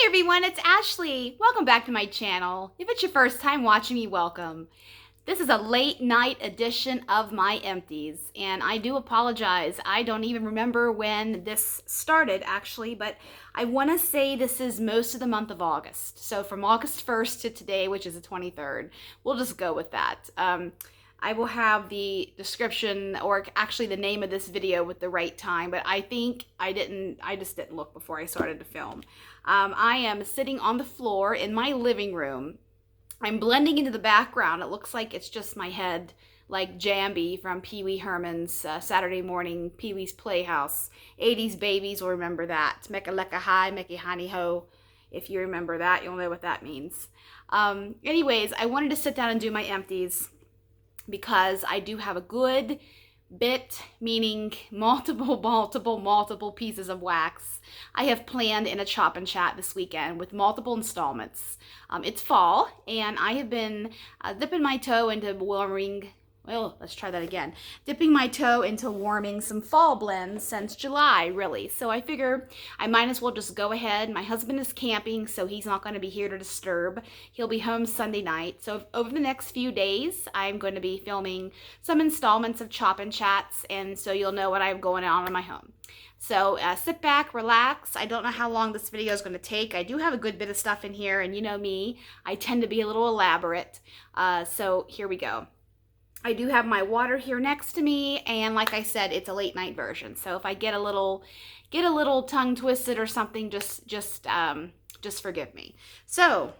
everyone, it's Ashley. Welcome back to my channel. If it's your first time watching me, welcome. This is a late night edition of my Empties, and I do apologize. I don't even remember when this started actually, but I want to say this is most of the month of August. So from August 1st to today, which is the 23rd, we'll just go with that. I will have the description, or actually the name of this video with the right time, but I think I just didn't look before I started to film. I am sitting on the floor in my living room. I'm blending into the background. It looks like it's just my head, like Jambi from Pee Wee Herman's Saturday morning Pee Wee's Playhouse. 80s babies will remember that. Mecca lecca hi, Mickey honey ho. If you remember that, you'll know what that means. Anyways, I wanted to sit down and do my empties, because I do have a good bit, meaning multiple pieces of wax I have planned in a chop and chat this weekend with multiple installments. It's fall, and I have been dipping my toe into dipping my toe into warming some fall blends since July, really. So I figure I might as well just go ahead. My husband is camping, so he's not going to be here to disturb. He'll be home Sunday night. So over the next few days, I'm going to be filming some installments of Chop and Chats, and so you'll know what I have going on in my home. So sit back, relax. I don't know how long this video is going to take. I do have a good bit of stuff in here, and you know me, I tend to be a little elaborate. So here we go. I do have my water here next to me, and like I said, it's a late night version. So if I get a little tongue twisted or something, just forgive me. So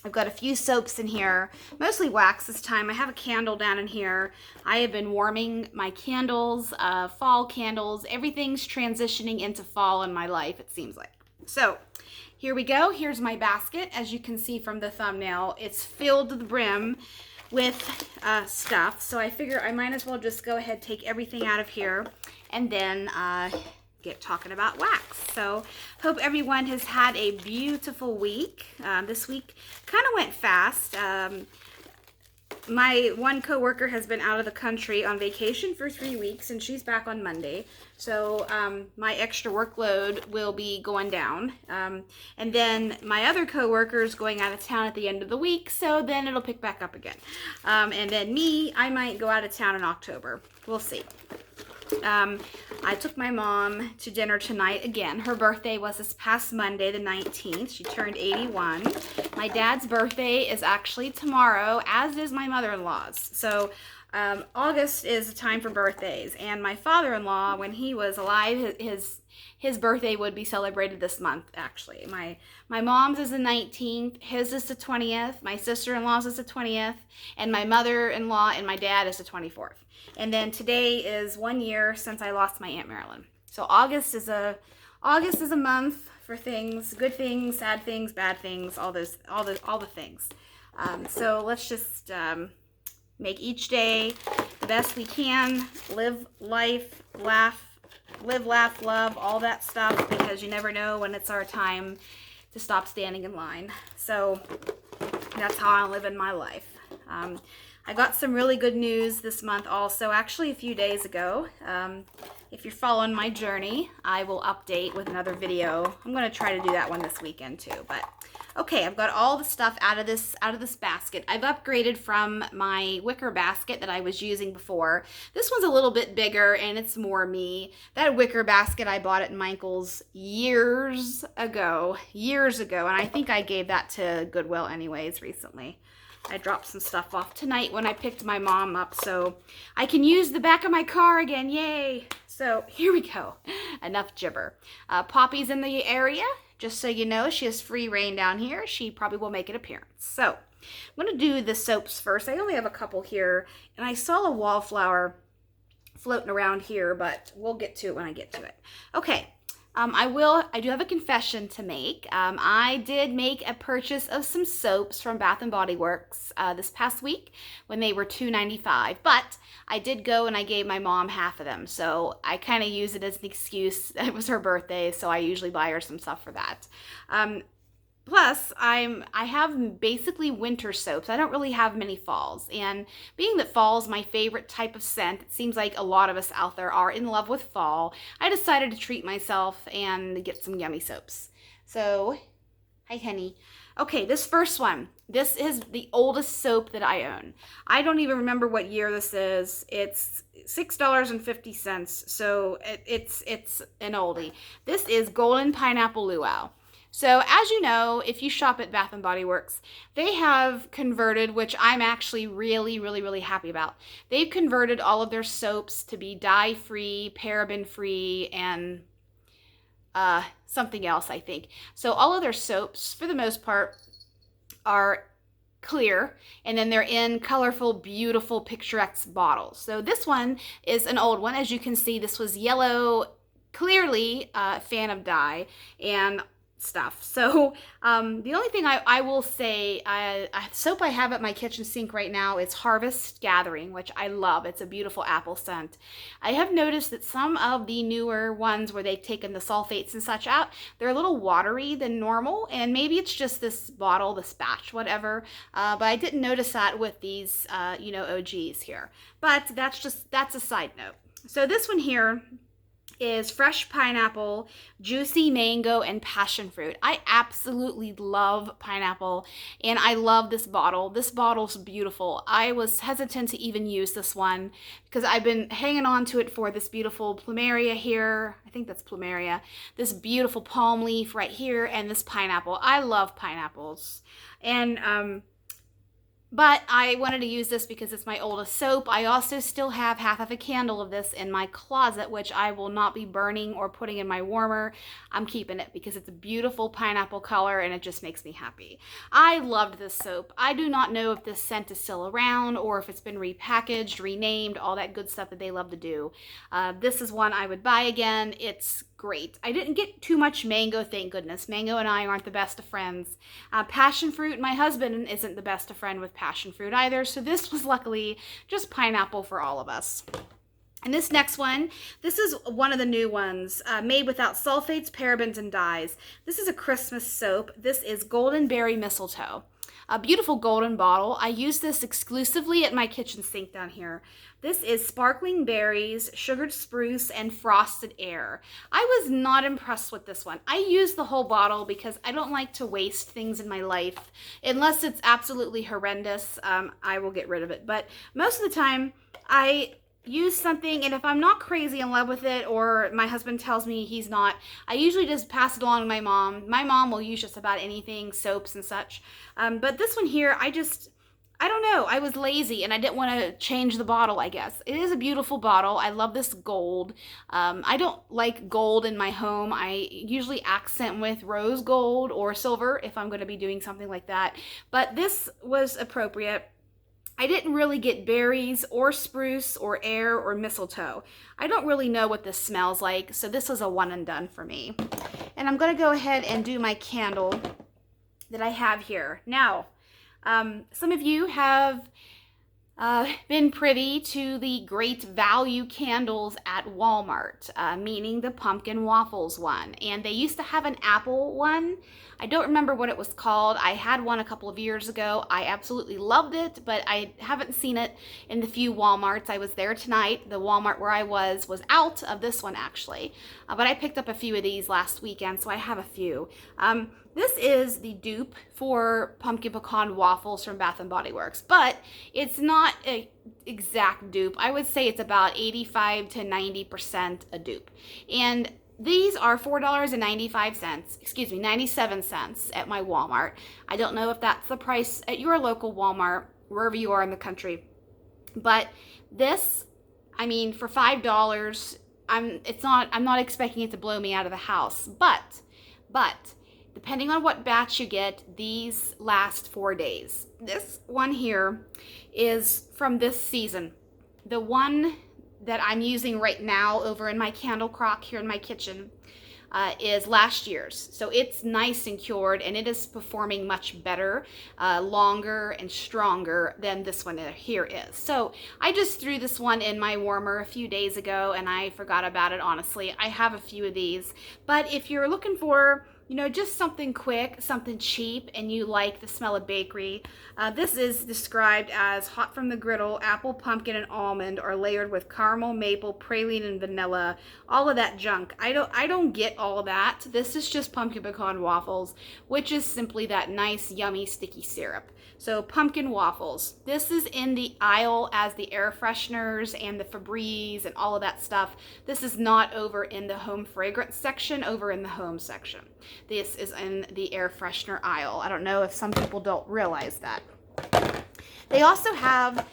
I've got a few soaps in here, mostly wax this time. I have a candle down in here. I have been warming my candles, fall candles. Everything's transitioning into fall in my life, it seems like. So here we go. Here's my basket. As you can see from the thumbnail, it's filled to the brim with stuff. So I figure I might as well just go ahead, take everything out of here, and then get talking about wax. So hope everyone has had a beautiful week. This week kind of went fast. My one coworker has been out of the country on vacation for 3 weeks, and she's back on Monday. So my extra workload will be going down. And then my other coworker is going out of town at the end of the week, so then it'll pick back up again. And then me, I might go out of town in October. We'll see. I took my mom to dinner tonight again. Her birthday was this past Monday, the 19th. She turned 81. My dad's birthday is actually tomorrow, as is my mother-in-law's. So August is the time for birthdays. And my father-in-law, when he was alive, his birthday would be celebrated this month, actually. My mom's is the 19th, his is the 20th, my sister-in-law's is the 20th, and my mother-in-law and my dad is the 24th. And then today is 1 year since I lost my Aunt Marilyn. So August is a month for things, good things, sad things, bad things, all the things. So let's just make each day the best we can, live life, laugh, love, all that stuff, because you never know when it's our time to stop standing in line. So that's how I'm living my life. I got some really good news this month also, actually a few days ago. If you're following my journey, I will update with another video. I'm going to try to do that one this weekend too. But okay, I've got all the stuff out of this basket. I've upgraded from my wicker basket that I was using before. This one's a little bit bigger and it's more me. That wicker basket I bought at Michael's years ago, and I think I gave that to Goodwill anyways recently. I dropped some stuff off tonight when I picked my mom up, so I can use the back of my car again, yay! So here we go, enough gibber. Poppy's in the area, just so you know, she has free reign down here. She probably will make an appearance. So I'm going to do the soaps first. I only have a couple here, and I saw a wallflower floating around here, but we'll get to it when I get to it. Okay. I do have a confession to make. I did make a purchase of some soaps from Bath & Body Works this past week when they were $2.95, but I did go and I gave my mom half of them, so I kind of use it as an excuse. It was her birthday, so I usually buy her some stuff for that. Plus, I have basically winter soaps. I don't really have many falls. And being that fall is my favorite type of scent, it seems like a lot of us out there are in love with fall, I decided to treat myself and get some yummy soaps. So Hi, honey. Okay, this first one. This is the oldest soap that I own. I don't even remember what year this is. It's $6.50, so it's an oldie. This is Golden Pineapple Luau. So as you know, if you shop at Bath and Body Works, they have converted, which I'm actually really happy about. They've converted all of their soaps to be dye-free, paraben-free, and something else, I think. So all of their soaps, for the most part, are clear, and then they're in colorful, beautiful, picturesque bottles. So this one is an old one. As you can see, this was yellow, clearly a fan of dye and stuff. So the only thing I will say, soap I have at my kitchen sink right now is Harvest Gathering, which I love. It's a beautiful apple scent. I have noticed that some of the newer ones where they've taken the sulfates and such out, they're a little watery than normal, and maybe it's just this bottle, this batch, whatever, but I didn't notice that with these OGs here. But that's a side note. So this one here is fresh pineapple, juicy mango, and passion fruit. I absolutely love pineapple, and I love this bottle. This bottle's beautiful. I was hesitant to even use this one because I've been hanging on to it for this beautiful plumeria here. I think that's plumeria. This beautiful palm leaf right here, and this pineapple. I love pineapples. And but I wanted to use this because it's my oldest soap. I also still have half of a candle of this in my closet, which I will not be burning or putting in my warmer. I'm keeping it because it's a beautiful pineapple color and it just makes me happy. I loved this soap. I do not know if this scent is still around or if it's been repackaged, renamed, all that good stuff that they love to do. This is one I would buy again. It's great. I didn't get too much mango, thank goodness. Mango and I aren't the best of friends. Passion fruit, my husband isn't the best of friend with passion fruit either, so this was luckily just pineapple for all of us. And this next one, this is one of the new ones, made without sulfates, parabens, and dyes. This is a Christmas soap. This is Golden Berry Mistletoe. A beautiful golden bottle. I use this exclusively at my kitchen sink down here. This is sparkling berries, sugared spruce, and frosted air. I was not impressed with this one. I use the whole bottle because I don't like to waste things in my life. Unless it's absolutely horrendous, I will get rid of it. But most of the time, I use something, and if I'm not crazy in love with it, or my husband tells me he's not, I usually just pass it along to my mom. My mom will use just about anything, soaps and such. But this one here, I don't know. I was lazy and I didn't want to change the bottle, I guess. It is a beautiful bottle. I love this gold. I don't like gold in my home. I usually accent with rose gold or silver if I'm going to be doing something like that. But this was appropriate. I didn't really get berries or spruce or air or mistletoe. I don't really know what this smells like, so this was a one and done for me. And I'm going to go ahead and do my candle that I have here. Now, some of you have been privy to the great value candles at Walmart, meaning the pumpkin waffles one. And they used to have an apple one. I don't remember what it was called. I had one a couple of years ago. I absolutely loved it, but I haven't seen it in the few Walmarts. I was there tonight. The Walmart where I was out of this one actually. But I picked up a few of these last weekend, so I have a few. This is the dupe for pumpkin pecan waffles from Bath and Body Works, but it's not an exact dupe. I would say it's about 85 to 90% a dupe. And these are $4.95, 97 cents at my Walmart. I don't know if that's the price at your local Walmart, wherever you are in the country. But this, I mean, for $5, I'm not expecting it to blow me out of the house. But depending on what batch you get, these last 4 days. This one here is from this season. The one that I'm using right now over in my candle crock here in my kitchen is last year's. So it's nice and cured, and it is performing much better, longer and stronger than this one here is. So I just threw this one in my warmer a few days ago, and I forgot about it, honestly. I have a few of these. But if you're looking for you know, just something quick, something cheap, and you like the smell of bakery. This is described as hot from the griddle, apple, pumpkin, and almond, or layered with caramel, maple, praline, and vanilla. All of that junk. I don't get all that. This is just pumpkin pecan waffles, which is simply that nice, yummy, sticky syrup. So pumpkin waffles. This is in the aisle as the air fresheners and the Febreze and all of that stuff. This is not over in the home fragrance section, over in the home section. This is in the air freshener aisle. I don't know if some people don't realize that. They also have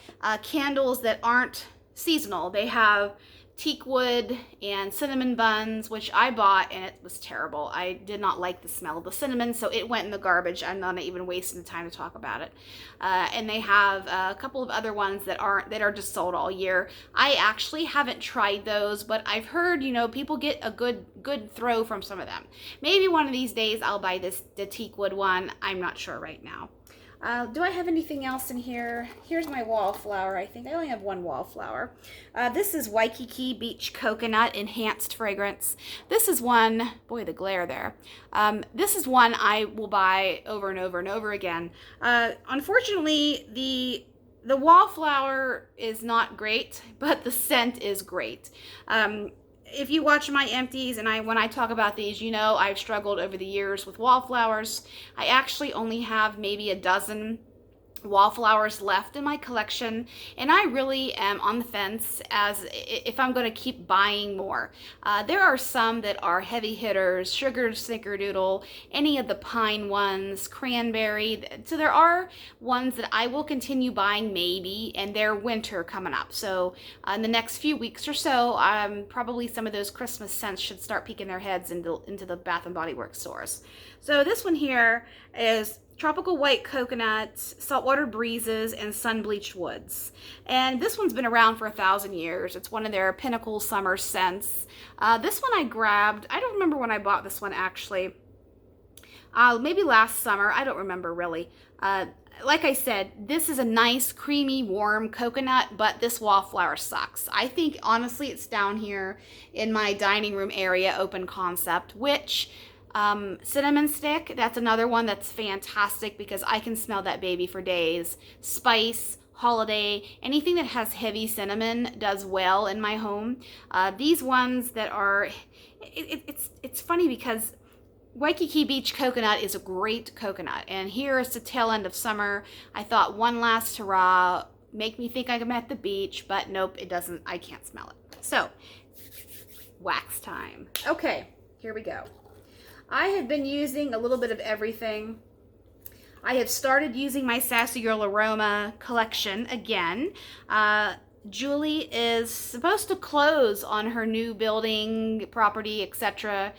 candles that aren't seasonal. They have teak wood and cinnamon buns, which I bought, and it was terrible. I did not like the smell of the cinnamon, so it went in the garbage. I'm not even wasting the time to talk about it. And they have a couple of other ones that are just sold all year. I actually haven't tried those, but I've heard, you know, people get a good throw from some of them. Maybe one of these days I'll buy the teak wood one. I'm not sure right now. Do I have anything else in here? Here's my wallflower. I think I only have one wallflower. This is Waikiki Beach Coconut Enhanced Fragrance. This is one, boy, the glare there. This is one I will buy over and over and over again. Unfortunately, the wallflower is not great, but the scent is great. If you watch my empties, and when I talk about these, you know I've struggled over the years with wallflowers. I actually only have maybe a dozen wallflowers left in my collection, and I really am on the fence as if I'm going to keep buying more. There are some that are heavy hitters, sugar snickerdoodle, any of the pine ones, cranberry. So there are ones that I will continue buying maybe, and they're winter coming up. So in the next few weeks or so, probably some of those Christmas scents should start peeking their heads into the Bath & Body Works stores. So this one here is Tropical White Coconuts, Saltwater Breezes, and Sun Bleached Woods. And this one's been around for 1,000 years. It's one of their pinnacle summer scents. This one I grabbed, I don't remember when I bought this one actually. Maybe last summer, I don't remember really. Like I said, this is a nice, creamy, warm coconut, but this wallflower sucks. I think, honestly, it's down here in my dining room area, open concept, which cinnamon stick, that's another one that's fantastic because I can smell that baby for days. Spice, holiday, anything that has heavy cinnamon does well in my home. These ones that are, it's funny because Waikiki Beach Coconut is a great coconut, and here is the tail end of summer. I thought one last hurrah, make me think I'm at the beach, but nope, it doesn't. I can't smell it. So, wax time. Okay, here we go. I have been using a little bit of everything. I have started using my Sassy Girl Aroma collection again. Julie is supposed to close on her new building, property, etc.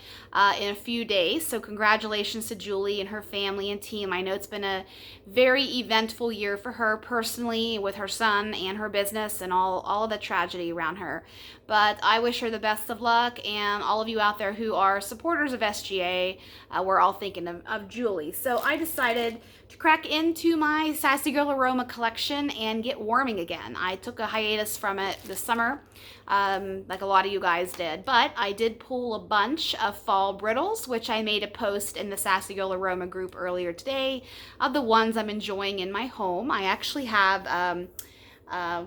In a few days. So congratulations to Julie and her family and team. I know it's been a very eventful year for her personally with her son and her business and all of the tragedy around her. But I wish her the best of luck, and all of you out there who are supporters of SGA, we're all thinking of Julie. So I decided to crack into my Sassy Girl Aroma collection and get warming again. I took a hiatus from it this summer, like a lot of you guys did, but I did pull a bunch of fall brittles, which I made a post in the Sassy Girl Aroma group earlier today of the ones I'm enjoying in my home. I actually have,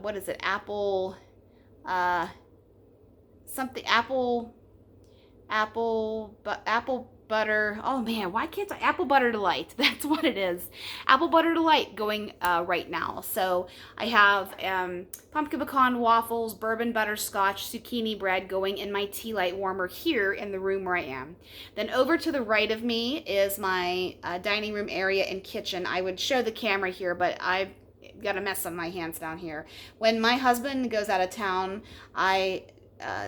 what is it, apple butter. Oh man, why can't I? Apple butter delight. That's what it is. Apple butter delight going right now. So I have pumpkin pecan waffles, bourbon butterscotch, zucchini bread going in my tea light warmer here in the room where I am. Then over to the right of me is my dining room area and kitchen. I would show the camera here, but I've got a mess on my hands down here. When my husband goes out of town, I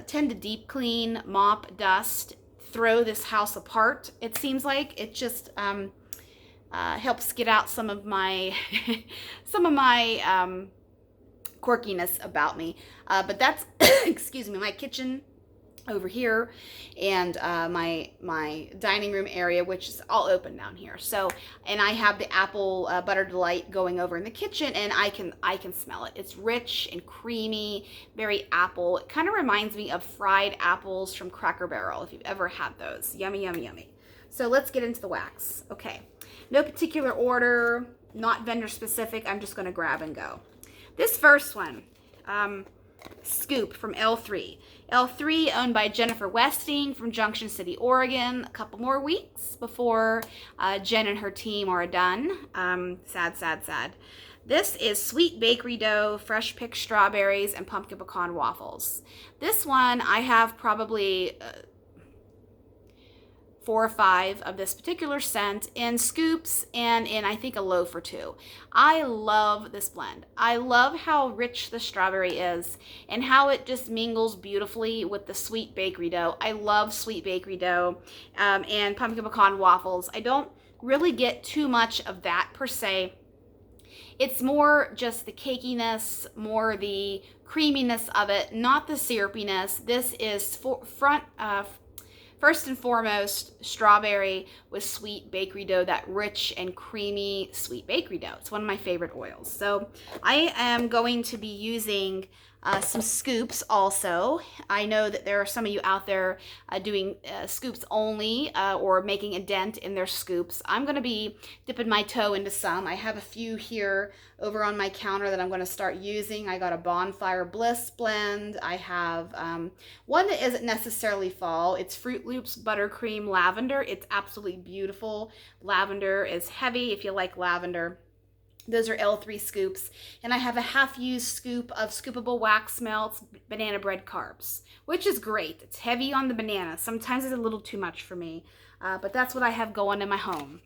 tend to deep clean, mop, dust, throw this house apart. It seems like it just helps get out some of my quirkiness about me. But that's excuse me, my kitchen over here, and my dining room area, which is all open down here. So, and I have the apple butter delight going over in the kitchen, and I can smell it. It's rich and creamy, very apple. It kind of reminds me of fried apples from Cracker Barrel, if you've ever had those. Yummy, yummy, yummy. So let's get into the wax. Okay, no particular order, not vendor specific. I'm just going to grab and go. This first one, Scoop from L3. L3 owned by Jennifer Westing from Junction City, Oregon. A couple more weeks before Jen and her team are done. Sad, sad, sad. This is sweet bakery dough, fresh picked strawberries, and pumpkin pecan waffles. This one, I have probably 4 or 5 of this particular scent in scoops and in, I think, a loaf or 2. I love this blend. I love how rich the strawberry is and how it just mingles beautifully with the sweet bakery dough. I love sweet bakery dough and pumpkin pecan waffles. I don't really get too much of that per se. It's more just the cakiness, more the creaminess of it, not the syrupiness. This is first and foremost, strawberry with sweet bakery dough, that rich and creamy sweet bakery dough. It's one of my favorite oils. So I am going to be using some scoops also. I know that there are some of you out there doing scoops only or making a dent in their scoops. I'm going to be dipping my toe into some. I have a few here over on my counter that I'm going to start using. I got a Bonfire Bliss blend. I have one that isn't necessarily fall. It's Fruit Loops Buttercream Lavender. It's absolutely beautiful. Lavender is heavy if you like lavender. Those are L3 scoops. And I have a half-used scoop of scoopable wax melts, banana bread carbs, which is great. It's heavy on the banana. Sometimes it's a little too much for me, but that's what I have going in my home.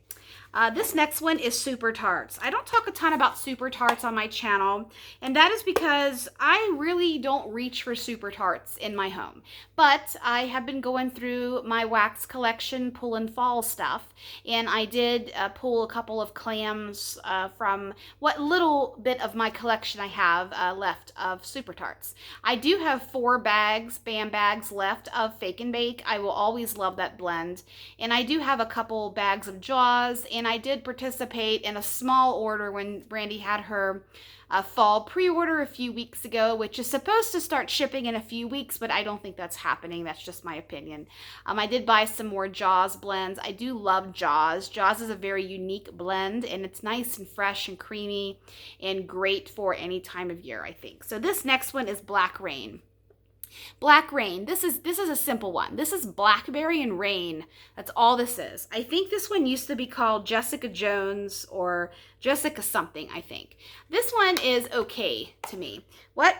This next one is Super Tarts. I don't talk a ton about Super Tarts on my channel, and that is because I really don't reach for Super Tarts in my home. But I have been going through my wax collection, pulling fall stuff, and I did pull a couple of clams from what little bit of my collection I have left of Super Tarts. I do have 4 bags, BAM bags left of Fake and Bake. I will always love that blend. And I do have a couple bags of Jaws, and I did participate in a small order when Brandy had her fall pre-order a few weeks ago, which is supposed to start shipping in a few weeks, but I don't think that's happening. That's just my opinion. I did buy some more Jaws blends. I do love Jaws. Jaws is a very unique blend, and it's nice and fresh and creamy and great for any time of year, I think. So this next one is Black Rain. Black Rain. This is a simple one. This is blackberry and rain. That's all this is. I think this one used to be called Jessica Jones or Jessica something, I think. This one is okay to me. What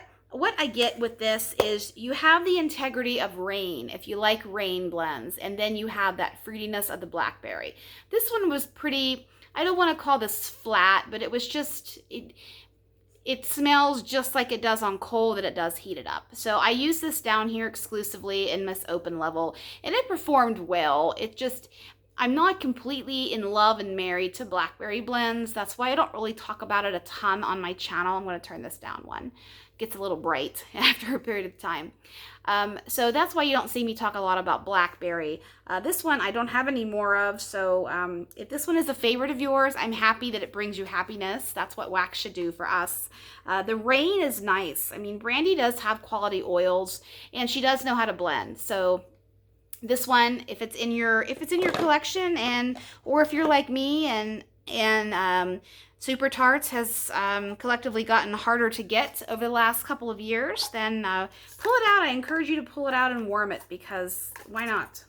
I get with this is you have the integrity of rain, if you like rain blends, and then you have that fruitiness of the blackberry. This one was pretty, I don't want to call this flat, but it was just, it smells just like it does on coal that it does heated up. So I use this down here exclusively in this open level, and it performed well. It just, I'm not completely in love and married to blackberry blends. That's why I don't really talk about it a ton on my channel. I'm going to turn this down one. It gets a little bright after a period of time. So that's why you don't see me talk a lot about blackberry. This one I don't have any more of, so if this one is a favorite of yours, I'm happy that it brings you happiness. That's what wax should do for us. The rain is nice. I mean, Brandy does have quality oils, and she does know how to blend. So this one, if it's in your collection, or if you're like me and Super Tarts has collectively gotten harder to get over the last couple of years, then pull it out. I encourage you to pull it out and warm it, because why not?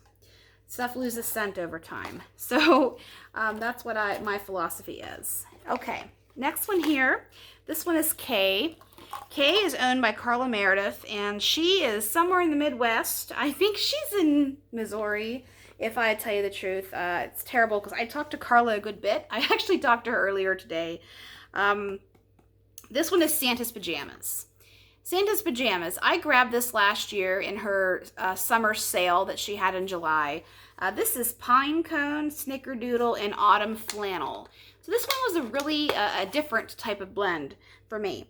Stuff loses scent over time. So that's what my philosophy is. Okay, next one here. This one is Kay. Kay is owned by Carla Meredith, and she is somewhere in the Midwest. I think she's in Missouri, if I tell you the truth. It's terrible because I talked to Carla a good bit. I actually talked to her earlier today. This one is Santa's Pajamas. Santa's Pajamas. I grabbed this last year in her summer sale that she had in July. This is Pine Cone, Snickerdoodle, and Autumn Flannel. So this one was a really a different type of blend for me.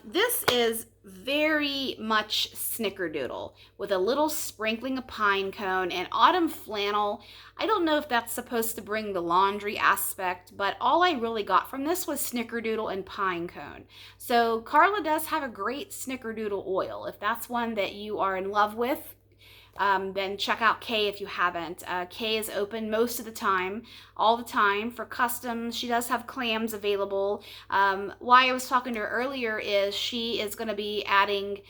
This is very much Snickerdoodle with a little sprinkling of Pine Cone and Autumn Flannel. I don't know if that's supposed to bring the laundry aspect, but all I really got from this was Snickerdoodle and Pine Cone. So Carla does have a great Snickerdoodle oil. If that's one that you are in love with, then check out Kay if you haven't. Kay is open most of the time, all the time for customs. She does have clams available. Why I was talking to her earlier is she is going to be having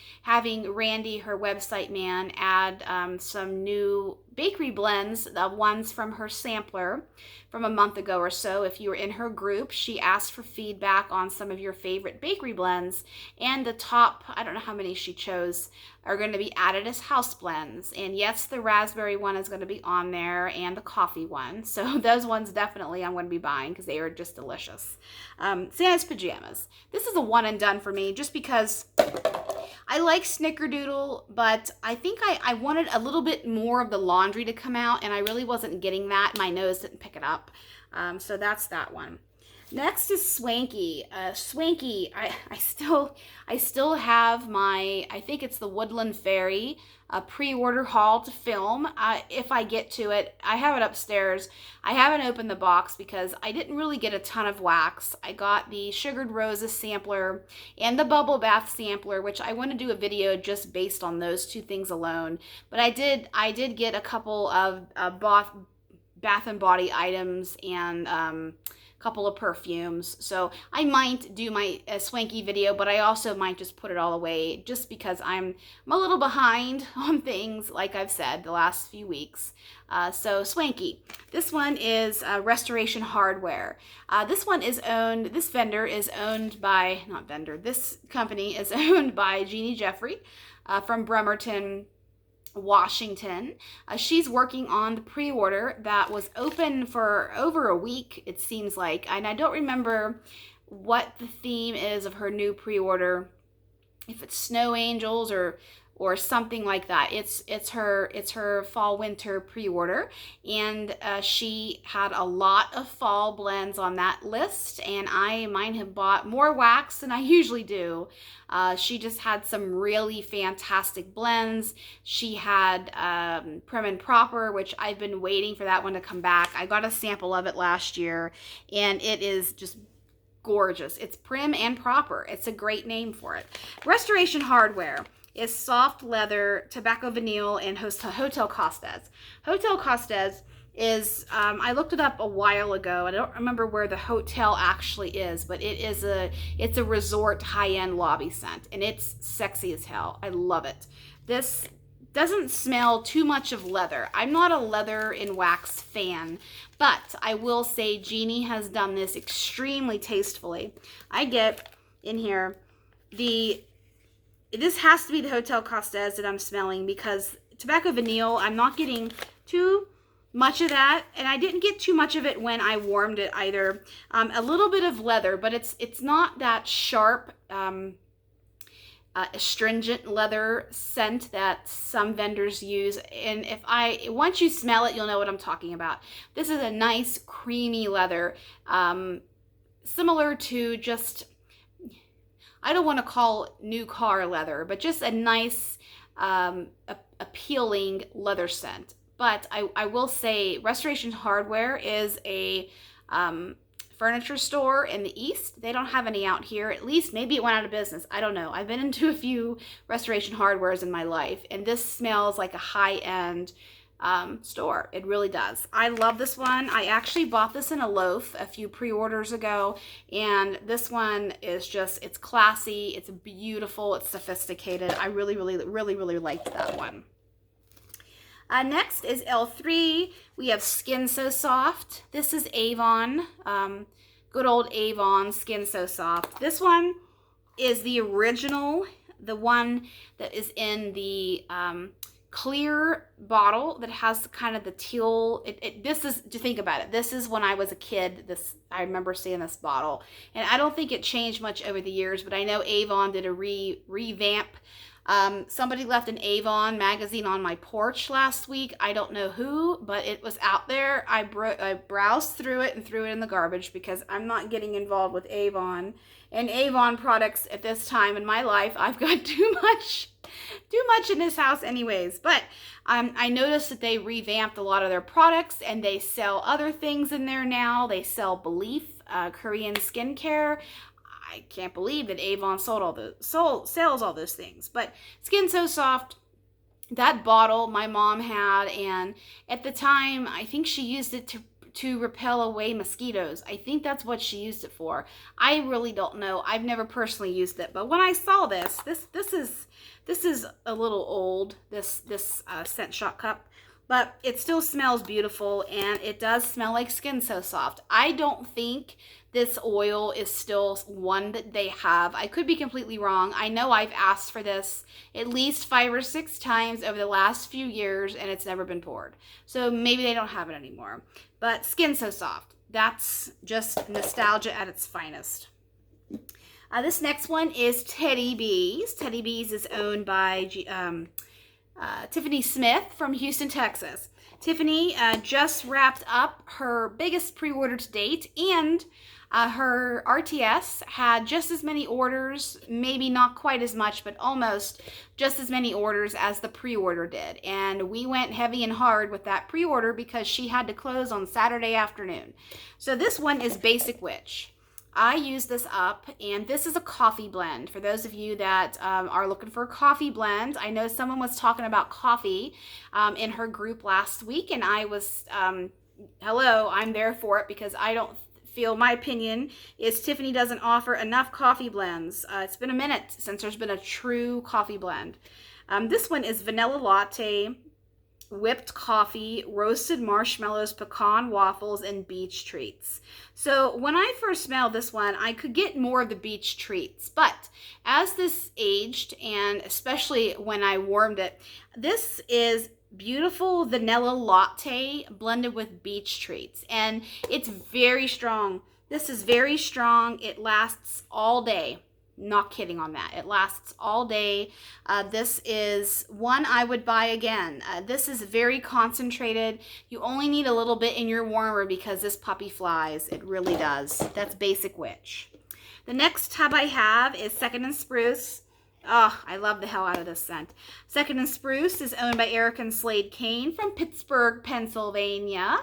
Randy, her website man, add some new bakery blends, the ones from her sampler from a month ago or so. If you were in her group, she asked for feedback on some of your favorite bakery blends, and the top, I don't know how many she chose, are going to be added as house blends. And yes, the raspberry one is going to be on there, and the coffee one. So those ones definitely I'm going to be buying because they are just delicious. Santa's pajamas. This is a one and done for me just because I like Snickerdoodle, but I think I wanted a little bit more of the laundry to come out, and I really wasn't getting that. My nose didn't pick it up. So that's that one. Next is Swanky. Swanky, I still have my, I think it's the Woodland Fairy pre-order haul to film. If I get to it, I have it upstairs. I haven't opened the box because I didn't really get a ton of wax. I got the Sugared Roses sampler and the Bubble Bath sampler, which I want to do a video just based on those two things alone. But I did get a couple of Bath and Body items and couple of perfumes, so I might do my Swanky video, but I also might just put it all away just because I'm a little behind on things, like I've said the last few weeks. So Swanky, this one is Restoration Hardware. This vendor is owned by, this company is owned by Jeannie Jeffrey from Bremerton, Washington. She's working on the pre-order that was open for over a week, it seems like, and I don't remember what the theme is of her new pre-order, if it's snow angels or something like that. It's her fall winter pre-order, and she had a lot of fall blends on that list, and I might have bought more wax than I usually do. She just had some really fantastic blends. She had Prim and Proper, which I've been waiting for that one to come back. I got a sample of it last year, and it is just gorgeous. It's Prim and Proper. It's a great name for it. Restoration Hardware is soft leather, tobacco vinyl, and Hotel Costes. Hotel Costes is, I looked it up a while ago. I don't remember where the hotel actually is, but it's a resort high-end lobby scent, and it's sexy as hell. I love it. This doesn't smell too much of leather. I'm not a leather and wax fan, but I will say Jeannie has done this extremely tastefully. I get in here this has to be the Hotel Costes that I'm smelling, because tobacco vinyl, I'm not getting too much of that, and I didn't get too much of it when I warmed it either. A little bit of leather, but it's not that sharp, astringent leather scent that some vendors use. And once you smell it, you'll know what I'm talking about. This is a nice creamy leather, similar to just, I don't want to call it new car leather, but just a nice, appealing leather scent. But I will say Restoration Hardware is a furniture store in the East. They don't have any out here. At least maybe it went out of business. I don't know. I've been into a few Restoration Hardwares in my life, and this smells like a high-end store. It really does. I love this one. I actually bought this in a loaf a few pre-orders ago, and this one is just, it's classy, it's beautiful, it's sophisticated. I really liked that one. Next is L3. We have Skin So Soft. This is Avon, good old Avon Skin So Soft. This one is the original, the one that is in the clear bottle that has kind of the teal. This is, to think about it, this is when I was a kid. I remember seeing this bottle, and I don't think it changed much over the years, but I know Avon did a revamp. Somebody left an Avon magazine on my porch last week. I don't know who, but it was out there. I browsed through it and threw it in the garbage because I'm not getting involved with Avon and Avon products at this time in my life. I've got too much in this house anyways. But I noticed that they revamped a lot of their products, and they sell other things in there now. They sell Belief, Korean skincare. I can't believe that Avon sells all those things. But Skin So Soft that bottle my mom had, and at the time I think she used it to repel away mosquitoes. I think that's what she used it for. I really don't know. I've never personally used it, but when I saw this is a little old, this scent shot cup, but it still smells beautiful, and it does smell like Skin So Soft. I don't think this oil is still one that they have. I could be completely wrong. I know I've asked for this at least 5 or 6 times over the last few years, and it's never been poured. So maybe they don't have it anymore. But Skin So Soft, that's just nostalgia at its finest. This next one is Teddy Bees. Teddy Bees is owned by Tiffany Smith from Houston, Texas. Tiffany just wrapped up her biggest pre-order to date, and her RTS had just as many orders, maybe not quite as much, but almost just as many orders as the pre-order did. And we went heavy and hard with that pre-order because she had to close on Saturday afternoon. So this one is Basic Witch. I use this up, and this is a coffee blend. For those of you that are looking for a coffee blend, I know someone was talking about coffee in her group last week, and I was, hello, I'm there for it, because I don't feel, my opinion is Tiffany doesn't offer enough coffee blends. It's been a minute since there's been a true coffee blend. This one is vanilla latte, whipped coffee, roasted marshmallows, pecan waffles, and beach treats. So when I first smelled this one, I could get more of the beach treats, but as this aged, and especially when I warmed it, this is beautiful vanilla latte blended with beach treats, and it's very strong. This is very strong. It lasts all day. Not kidding on that. It lasts all day. This is one I would buy again. This is very concentrated. You only need a little bit in your warmer because this puppy flies. It really does. That's Basic Witch. The next tub I have is Second and Spruce. Oh, I love the hell out of this scent. Second and Spruce is owned by Erica and Slade Kane from Pittsburgh, Pennsylvania.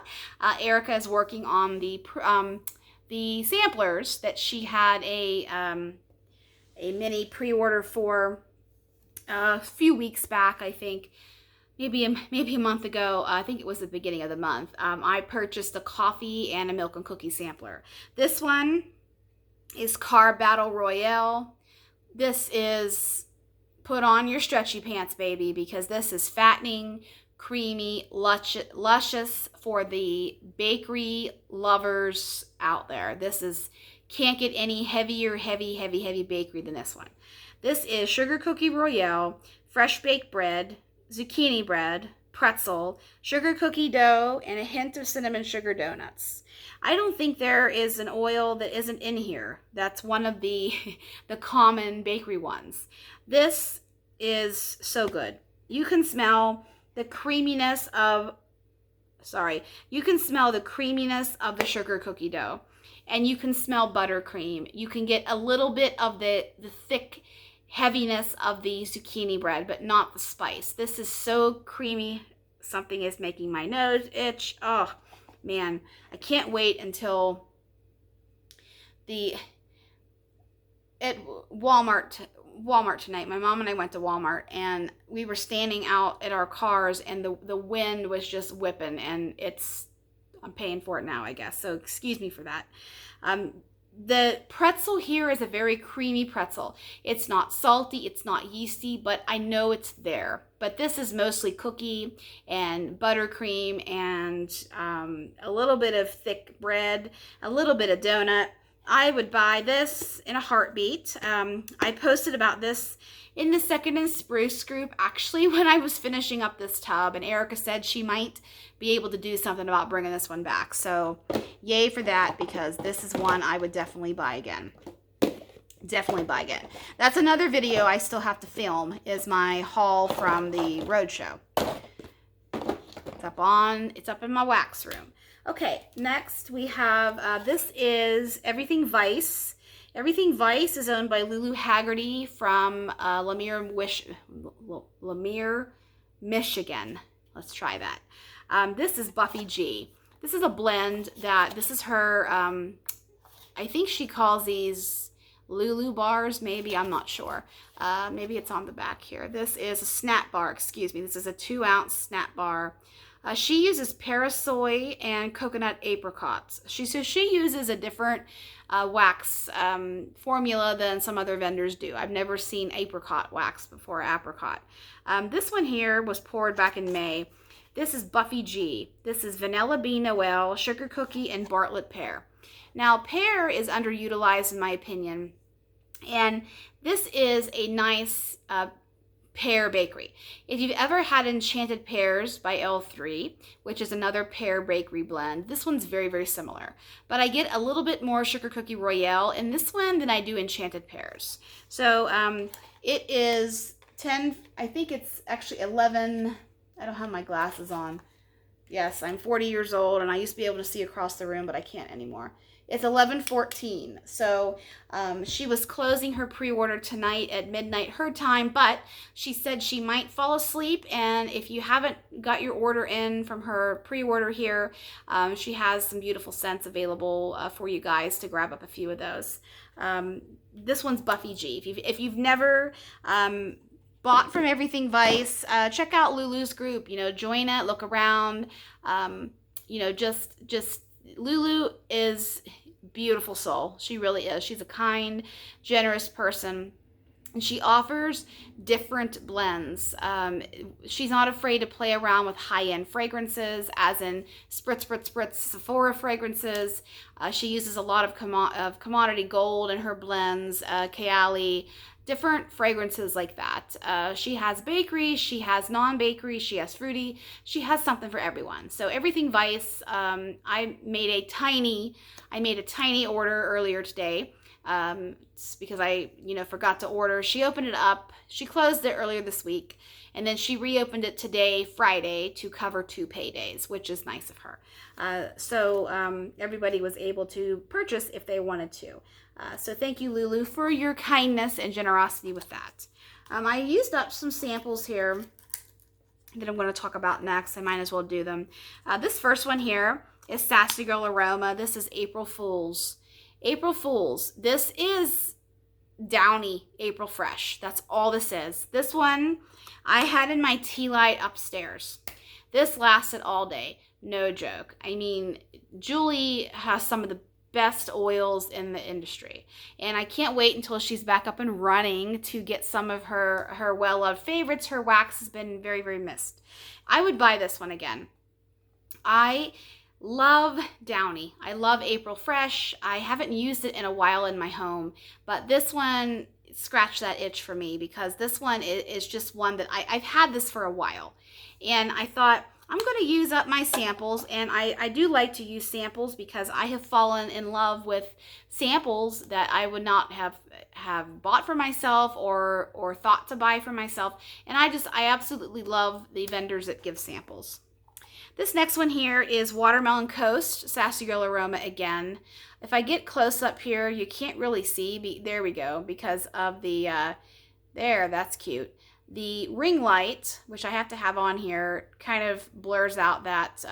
Erica is working on the samplers that she had a mini pre-order for a few weeks back, I think. Maybe a month ago. I think it was the beginning of the month. I purchased a coffee and a milk and cookie sampler. This one is Carb Battle Royale. This is put on your stretchy pants, baby, because this is fattening, creamy, luscious for the bakery lovers out there. This is, can't get any heavy bakery than this one. This is Sugar Cookie Royale, fresh baked bread, zucchini bread, pretzel, sugar cookie dough, and a hint of cinnamon sugar donuts. I don't think there is an oil that isn't in here. That's one of the common bakery ones. This is so good. You can smell the creaminess of, you can smell the creaminess of the sugar cookie dough, and you can smell buttercream. You can get a little bit of the thick heaviness of the zucchini bread, but not the spice. This is so creamy. Something is making my nose itch. Oh man, I can't wait until at Walmart tonight. My mom and I went to Walmart, and we were standing out at our cars, and the wind was just whipping, and I'm paying for it now, I guess. So excuse me for that. The pretzel here is a very creamy pretzel. It's not salty, it's not yeasty, but I know it's there. But this is mostly cookie and buttercream and a little bit of thick bread, a little bit of donut. I would buy this in a heartbeat. I posted about this in the Second and Spruce group, actually, when I was finishing up this tub, and Erica said she might be able to do something about bringing this one back. So yay for that, because this is one I would definitely buy again. Definitely buy again. That's another video I still have to film, is my haul from the roadshow. It's up in my wax room. Okay, next we have, this is Everything Vice. Everything Vice is owned by Lulu Haggerty from Lemire, Michigan. Let's try that. This is Buffy G. This is a blend that, this is her, I think she calls these Lulu bars, maybe, I'm not sure. Maybe it's on the back here. This is a snap bar, excuse me. This is a 2-ounce snap bar. She uses parasoy and coconut apricots. So she uses a different wax formula than some other vendors do. I've never seen apricot wax before, apricot. This one here was poured back in May. This is Buffy G. This is vanilla bean Noel, sugar cookie, and Bartlett pear. Now, pear is underutilized in my opinion, and this is a nice pear bakery. If you've ever had Enchanted Pears by L3, which is another pear bakery blend, this one's very, very similar. But I get a little bit more Sugar Cookie Royale in this one than I do Enchanted Pears. So it is 10, I think it's actually 11, I don't have my glasses on. Yes, I'm 40 years old and I used to be able to see across the room, but I can't anymore. It's 11:14, so she was closing her pre-order tonight at midnight her time, but she said she might fall asleep, and if you haven't got your order in from her pre-order here, she has some beautiful scents available for you guys to grab up a few of those. This one's Buffy G. If you've never bought from Everything Vice, check out Lulu's group. Join it, look around. Just Lulu is beautiful soul. She really is. She's a kind, generous person, and she offers different blends. She's not afraid to play around with high-end fragrances, as in Spritz, Spritz, Spritz Sephora fragrances. She uses a lot of commodity gold in her blends, Kayali, different fragrances like that. She has bakery, she has non-bakery, she has fruity, she has something for everyone. So Everything Vice, I made a tiny order earlier today. It's because I, forgot to order. She opened it up. She closed it earlier this week, and then she reopened it today, Friday, to cover 2 paydays, which is nice of her. So everybody was able to purchase if they wanted to. So thank you, Lulu, for your kindness and generosity with that. I used up some samples here that I'm going to talk about next. I might as well do them. This first one here is Sassy Girl Aroma. This is April Fool's. April Fool's. This is Downy April Fresh. That's all this is. This one I had in my tea light upstairs. This lasted all day. No joke. I mean, Julie has some of the best oils in the industry, and I can't wait until she's back up and running to get some of her well-loved favorites. Her wax has been very, very missed. I would buy this one again. I love Downy. I love April Fresh. I haven't used it in a while in my home, but this one scratched that itch for me, because this one is just one that I've had this for a while, and I thought, I'm going to use up my samples, and I do like to use samples because I have fallen in love with samples that I would not have bought for myself or thought to buy for myself, and I absolutely love the vendors that give samples. This next one here is Watermelon Coast, Sassy Girl Aroma again. If I get close up here, you can't really see, there we go, because of the, that's cute. The ring light, which I have to have on here, kind of blurs out that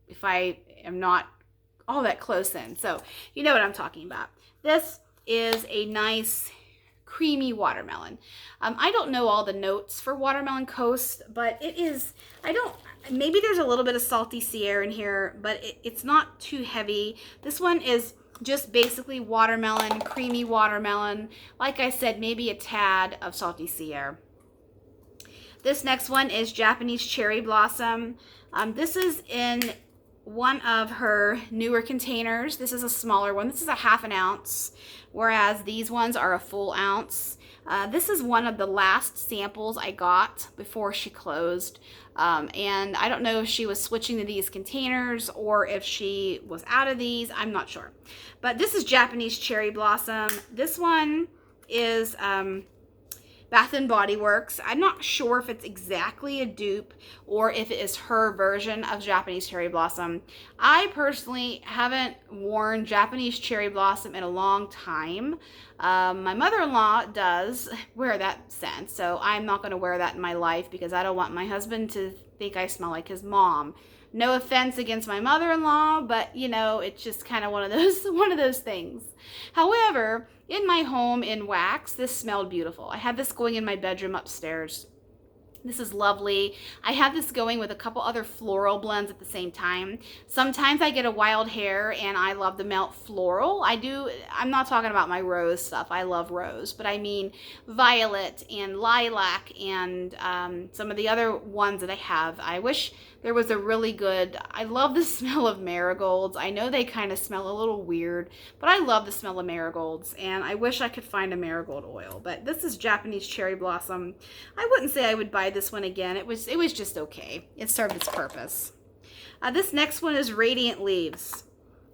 if I am not all that close in. So you know what I'm talking about. This is a nice creamy watermelon. I don't know all the notes for Watermelon Coast, but it is, maybe there's a little bit of salty sea air in here, but it's not too heavy. This one is just basically watermelon, creamy watermelon. Like I said, maybe a tad of salty sea air. This next one is Japanese Cherry Blossom. This is in one of her newer containers. This is a smaller one. This is a ½ ounce, whereas these ones are a full ounce. This is one of the last samples I got before she closed. And I don't know if she was switching to these containers or if she was out of these. I'm not sure. But this is Japanese Cherry Blossom. This one is Bath & Body Works. I'm not sure if it's exactly a dupe or if it is her version of Japanese Cherry Blossom. I personally haven't worn Japanese Cherry Blossom in a long time. My mother-in-law does wear that scent, so I'm not going to wear that in my life because I don't want my husband to think I smell like his mom. No offense against my mother-in-law, but you know, it's just kind of one of those one of those things. However, in my home in wax, this smelled beautiful. I had this going in my bedroom upstairs. This is lovely. I have this going with a couple other floral blends at the same time. Sometimes I get a wild hair and I love the melt floral. I'm not talking about my rose stuff. I love rose, but I mean violet and lilac and some of the other ones that I have. I wish there was a really good, I love the smell of marigolds. I know they kind of smell a little weird, but I love the smell of marigolds, and I wish I could find a marigold oil. But this is Japanese cherry blossom. I wouldn't say I would buy this one again. It was just okay. It served its purpose. This next one is Radiant Leaves,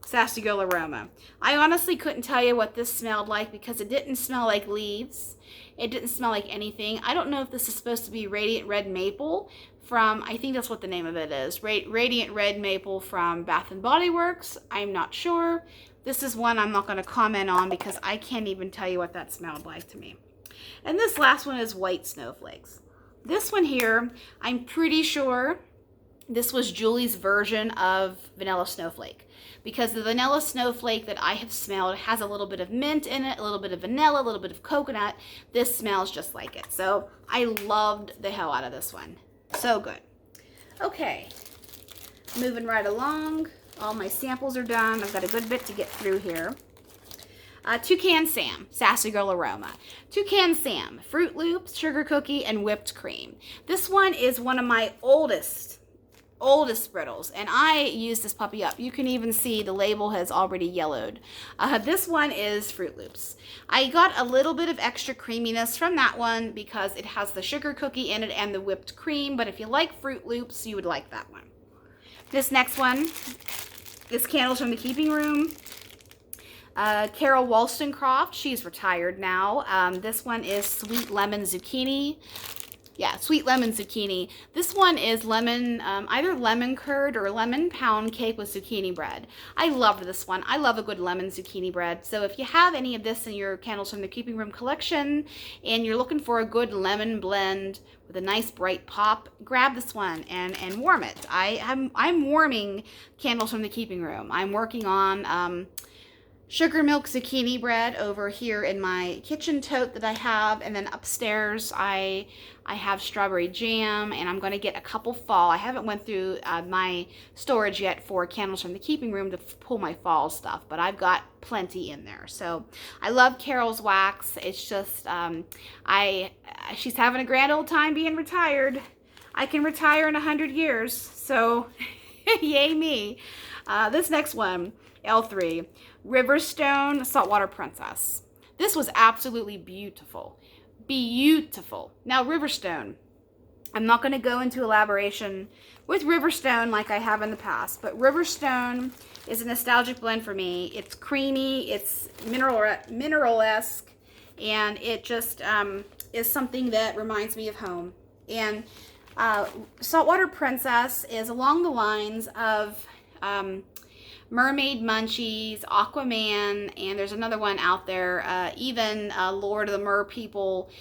Sassy Girl Aroma. I honestly couldn't tell you what this smelled like because it didn't smell like leaves. It didn't smell like anything. I don't know if this is supposed to be Radiant Red Maple from, I think that's what the name of it is, Radiant Red Maple from Bath & Body Works. I'm not sure. This is one I'm not going to comment on because I can't even tell you what that smelled like to me. And this last one is White Snowflakes. This one here, I'm pretty sure this was Julie's version of Vanilla Snowflake, because the Vanilla Snowflake that I have smelled has a little bit of mint in it, a little bit of vanilla, a little bit of coconut. This smells just like it. So I loved the hell out of this one. So good. Okay, moving right along. All my samples are done. I've got a good bit to get through here. Toucan Sam, Sassy Girl Aroma. Toucan Sam, Fruit Loops, Sugar Cookie, and Whipped Cream. This one is one of my oldest brittles, and I used this puppy up. You can even see the label has already yellowed. This one is Fruit Loops. I got a little bit of extra creaminess from that one because it has the sugar cookie in it and the whipped cream, but if you like Fruit Loops, you would like that one. This next one is Candles from the Keeping Room. Carol Wollstonecraft, she's retired now. This one is Sweet Lemon Zucchini. Yeah, Sweet Lemon Zucchini. This one is lemon, either lemon curd or lemon pound cake with zucchini bread. I loved this one. I love a good lemon zucchini bread. So if you have any of this in your Candles from the Keeping Room collection and you're looking for a good lemon blend with a nice bright pop, grab this one and warm it. I'm warming Candles from the Keeping Room. I'm working on sugar milk zucchini bread over here in my kitchen tote that I have, and then upstairs I have strawberry jam, and I'm going to get a couple fall. I haven't went through my storage yet for Candles from the Keeping Room to pull my fall stuff, but I've got plenty in there. So I love Carol's wax. It's just she's having a grand old time being retired. I can retire in 100 years, so yay me. This next one, L3, Riverstone Saltwater Princess. This was absolutely beautiful. Beautiful. Now, Riverstone, I'm not going to go into elaboration with Riverstone like I have in the past, but Riverstone is a nostalgic blend for me. It's creamy, it's mineral-esque, and it just is something that reminds me of home. And Saltwater Princess is along the lines of Mermaid Munchies, Aquaman, and there's another one out there, even Lord of the Mer People,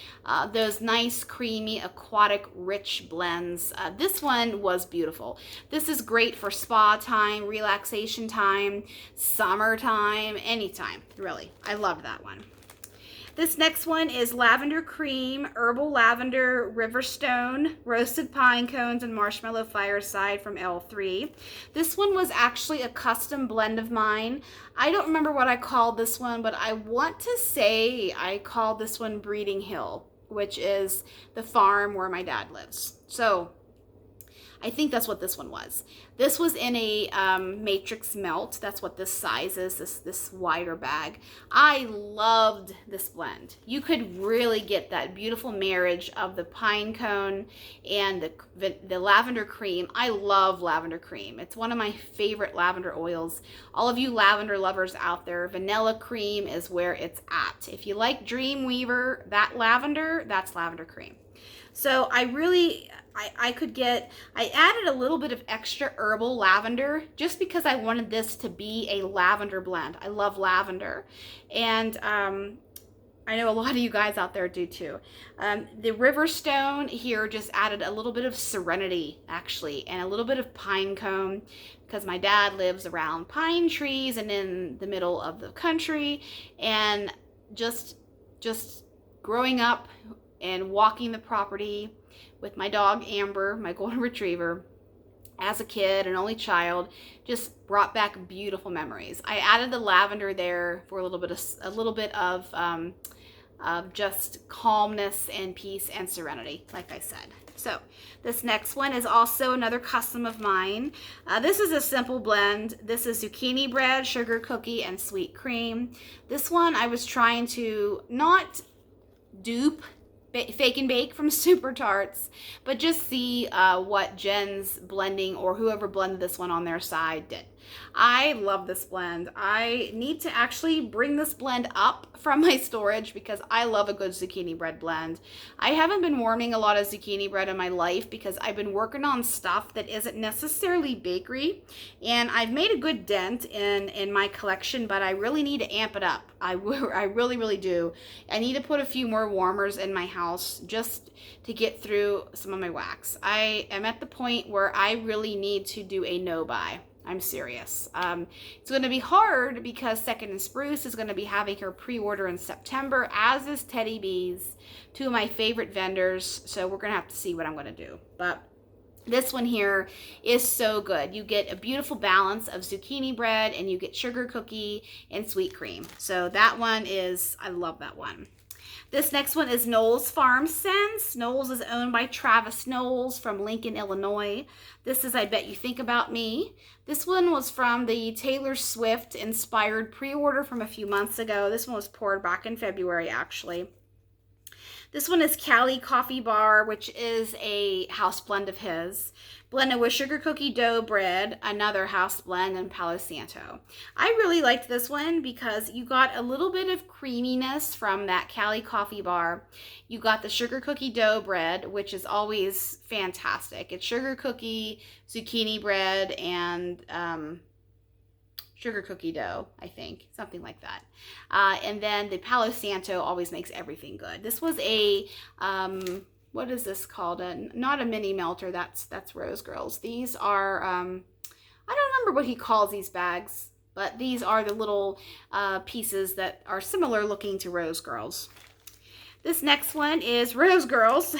those nice, creamy, aquatic, rich blends. This one was beautiful. This is great for spa time, relaxation time, summertime, anytime, really. I love that one. This next one is Lavender Cream, Herbal Lavender, Riverstone, Roasted Pine Cones, and Marshmallow Fireside from L3. This one was actually a custom blend of mine. I don't remember what I called this one, but I want to say I called this one Breeding Hill, which is the farm where my dad lives. So I think that's what this one was. This was in a matrix melt. That's what this size is, this wider bag. I loved this blend. You could really get that beautiful marriage of the pine cone and the lavender cream. I love lavender cream. It's one of my favorite lavender oils. All of you lavender lovers out there, vanilla cream is where it's at. If you like Dreamweaver, that lavender, that's lavender cream. So I added a little bit of extra herbal lavender just because I wanted this to be a lavender blend. I love lavender. And I know a lot of you guys out there do too. The Riverstone here just added a little bit of serenity, actually, and a little bit of pine cone, because my dad lives around pine trees and in the middle of the country, and just growing up and walking the property with my dog Amber, my golden retriever, as a kid, an only child, just brought back beautiful memories. I added the lavender there for a little bit of just calmness and peace and serenity, like I said. So this next one is also another custom of mine. This is a simple blend. This is zucchini bread, sugar cookie, and sweet cream. This one I was trying to not dupe Fake and Bake from Super Tarts, but just see what Jen's blending or whoever blended this one on their side did. I love this blend. I need to actually bring this blend up from my storage because I love a good zucchini bread blend. I haven't been warming a lot of zucchini bread in my life because I've been working on stuff that isn't necessarily bakery, and I've made a good dent in my collection, but I really need to amp it up. I really do. I need to put a few more warmers in my house just to get through some of my wax. I am at the point where I really need to do a no-buy. I'm serious. It's going to be hard because Second and Spruce is going to be having her pre-order in September, as is Teddy Bees, two of my favorite vendors. So we're going to have to see what I'm going to do. But this one here is so good. You get a beautiful balance of zucchini bread and you get sugar cookie and sweet cream. So that one is, I love that one. This next one is Knowles Farm Scents. Knowles is owned by Travis Knowles from Lincoln, Illinois. This is I Bet You Think About Me. This one was from the Taylor Swift inspired pre-order from a few months ago. This one was poured back in February, actually. This one is Cali Coffee Bar, which is a house blend of his. Blended with sugar cookie dough bread, another house blend, and Palo Santo. I really liked this one because you got a little bit of creaminess from that Cali Coffee Bar. You got the sugar cookie dough bread, which is always fantastic. It's sugar cookie, zucchini bread, and sugar cookie dough, I think, something like that. And then the Palo Santo always makes everything good. This was a what is this called? Not a mini melter. That's Rose Girls. These are I don't remember what he calls these bags, but these are the little pieces that are similar looking to Rose Girls. This next one is Rose Girls.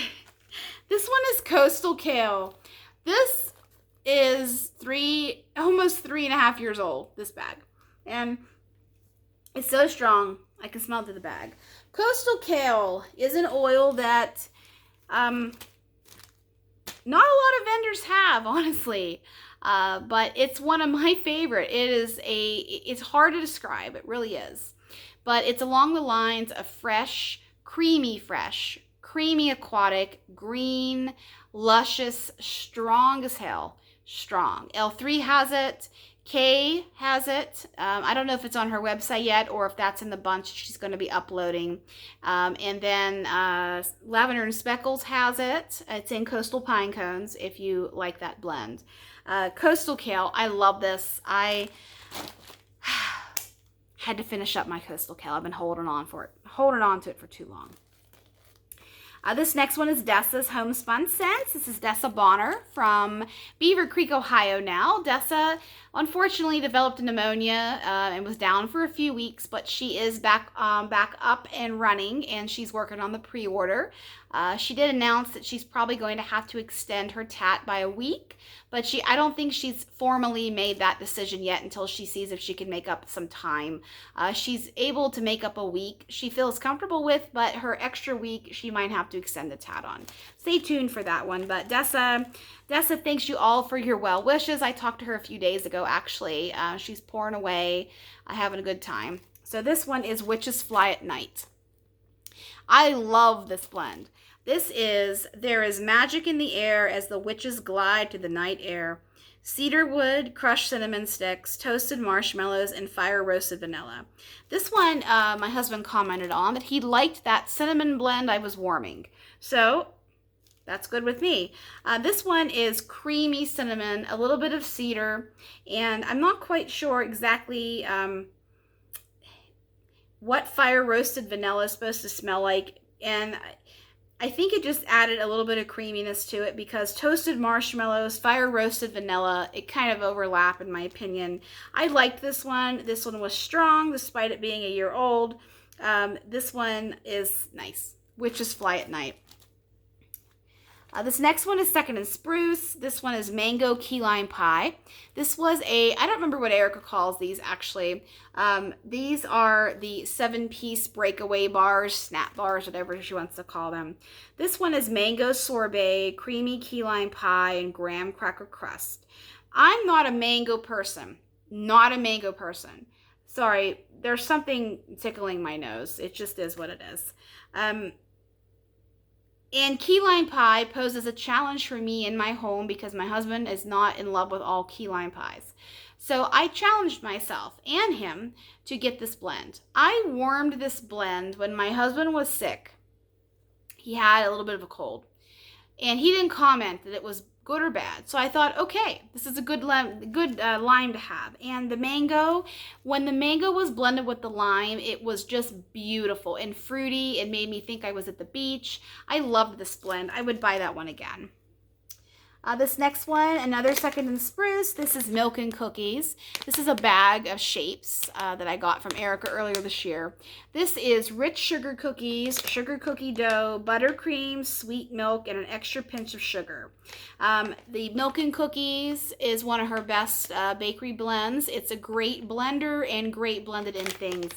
This one is Coastal Kale. This is almost 3.5 years old, this bag. And it's so strong, I can smell it through the bag. Coastal Kale is an oil that not a lot of vendors have, honestly. But it's one of my favorite. It's hard to describe, it really is. But it's along the lines of fresh, creamy aquatic, green, luscious, strong as hell. Strong. L3 has it. Kay has it. I don't know if it's on her website yet or if that's in the bunch she's going to be uploading. And then Lavender and Speckles has it. It's in Coastal Pine Cones if you like that blend. Coastal Kale, I love this. I had to finish up my Coastal Kale. I've been holding on to it for too long. This next one is Dessa's Homespun Scents. This is Dessa Bonner from Beaver Creek, Ohio now. Dessa unfortunately developed pneumonia and was down for a few weeks, but she is back up and running, and she's working on the pre-order. She did announce that she's probably going to have to extend her tat by a week, but I don't think she's formally made that decision yet until she sees if she can make up some time. She's able to make up a week she feels comfortable with, but her extra week she might have to extend the tat on. Stay tuned for that one. But Dessa thanks you all for your well wishes. I talked to her a few days ago, actually. She's pouring away, having a good time. So this one is Witches Fly at Night. I love this blend. This is There is Magic in the Air as the Witches Glide to the Night Air. Cedar wood, crushed cinnamon sticks, toasted marshmallows, and fire roasted vanilla. This one, my husband commented on that he liked that cinnamon blend I was warming. So that's good with me. This one is creamy cinnamon, a little bit of cedar, and I'm not quite sure exactly what fire roasted vanilla is supposed to smell like, and I think it just added a little bit of creaminess to it because toasted marshmallows, fire roasted vanilla, it kind of overlap in my opinion. I liked this one. This one was strong despite it being a year old. This one is nice. Witches Fly at Night. This next one is Second and Spruce. This one is Mango Key Lime Pie. This was I don't remember what Erica calls these actually. These are the 7-piece breakaway bars, snap bars, whatever she wants to call them. This one is Mango Sorbet, Creamy Key Lime Pie, and Graham Cracker Crust. I'm not a mango person. Not a mango person. Sorry, there's something tickling my nose. It just is what it is. And key lime pie poses a challenge for me in my home because my husband is not in love with all key lime pies. So I challenged myself and him to get this blend. I warmed this blend when my husband was sick. He had a little bit of a cold. And he didn't comment that it was good or bad. So I thought, okay, this is a good lime to have. And the mango, when the mango was blended with the lime, it was just beautiful and fruity. It made me think I was at the beach. I loved this blend. I would buy that one again. This next one, another Second and Spruce. This is Milk and Cookies. This is a bag of shapes that I got from Erica earlier this year. This is rich sugar cookies, sugar cookie dough, buttercream, sweet milk, and an extra pinch of sugar. The Milk and Cookies is one of her best bakery blends. It's a great blender and great blended in things.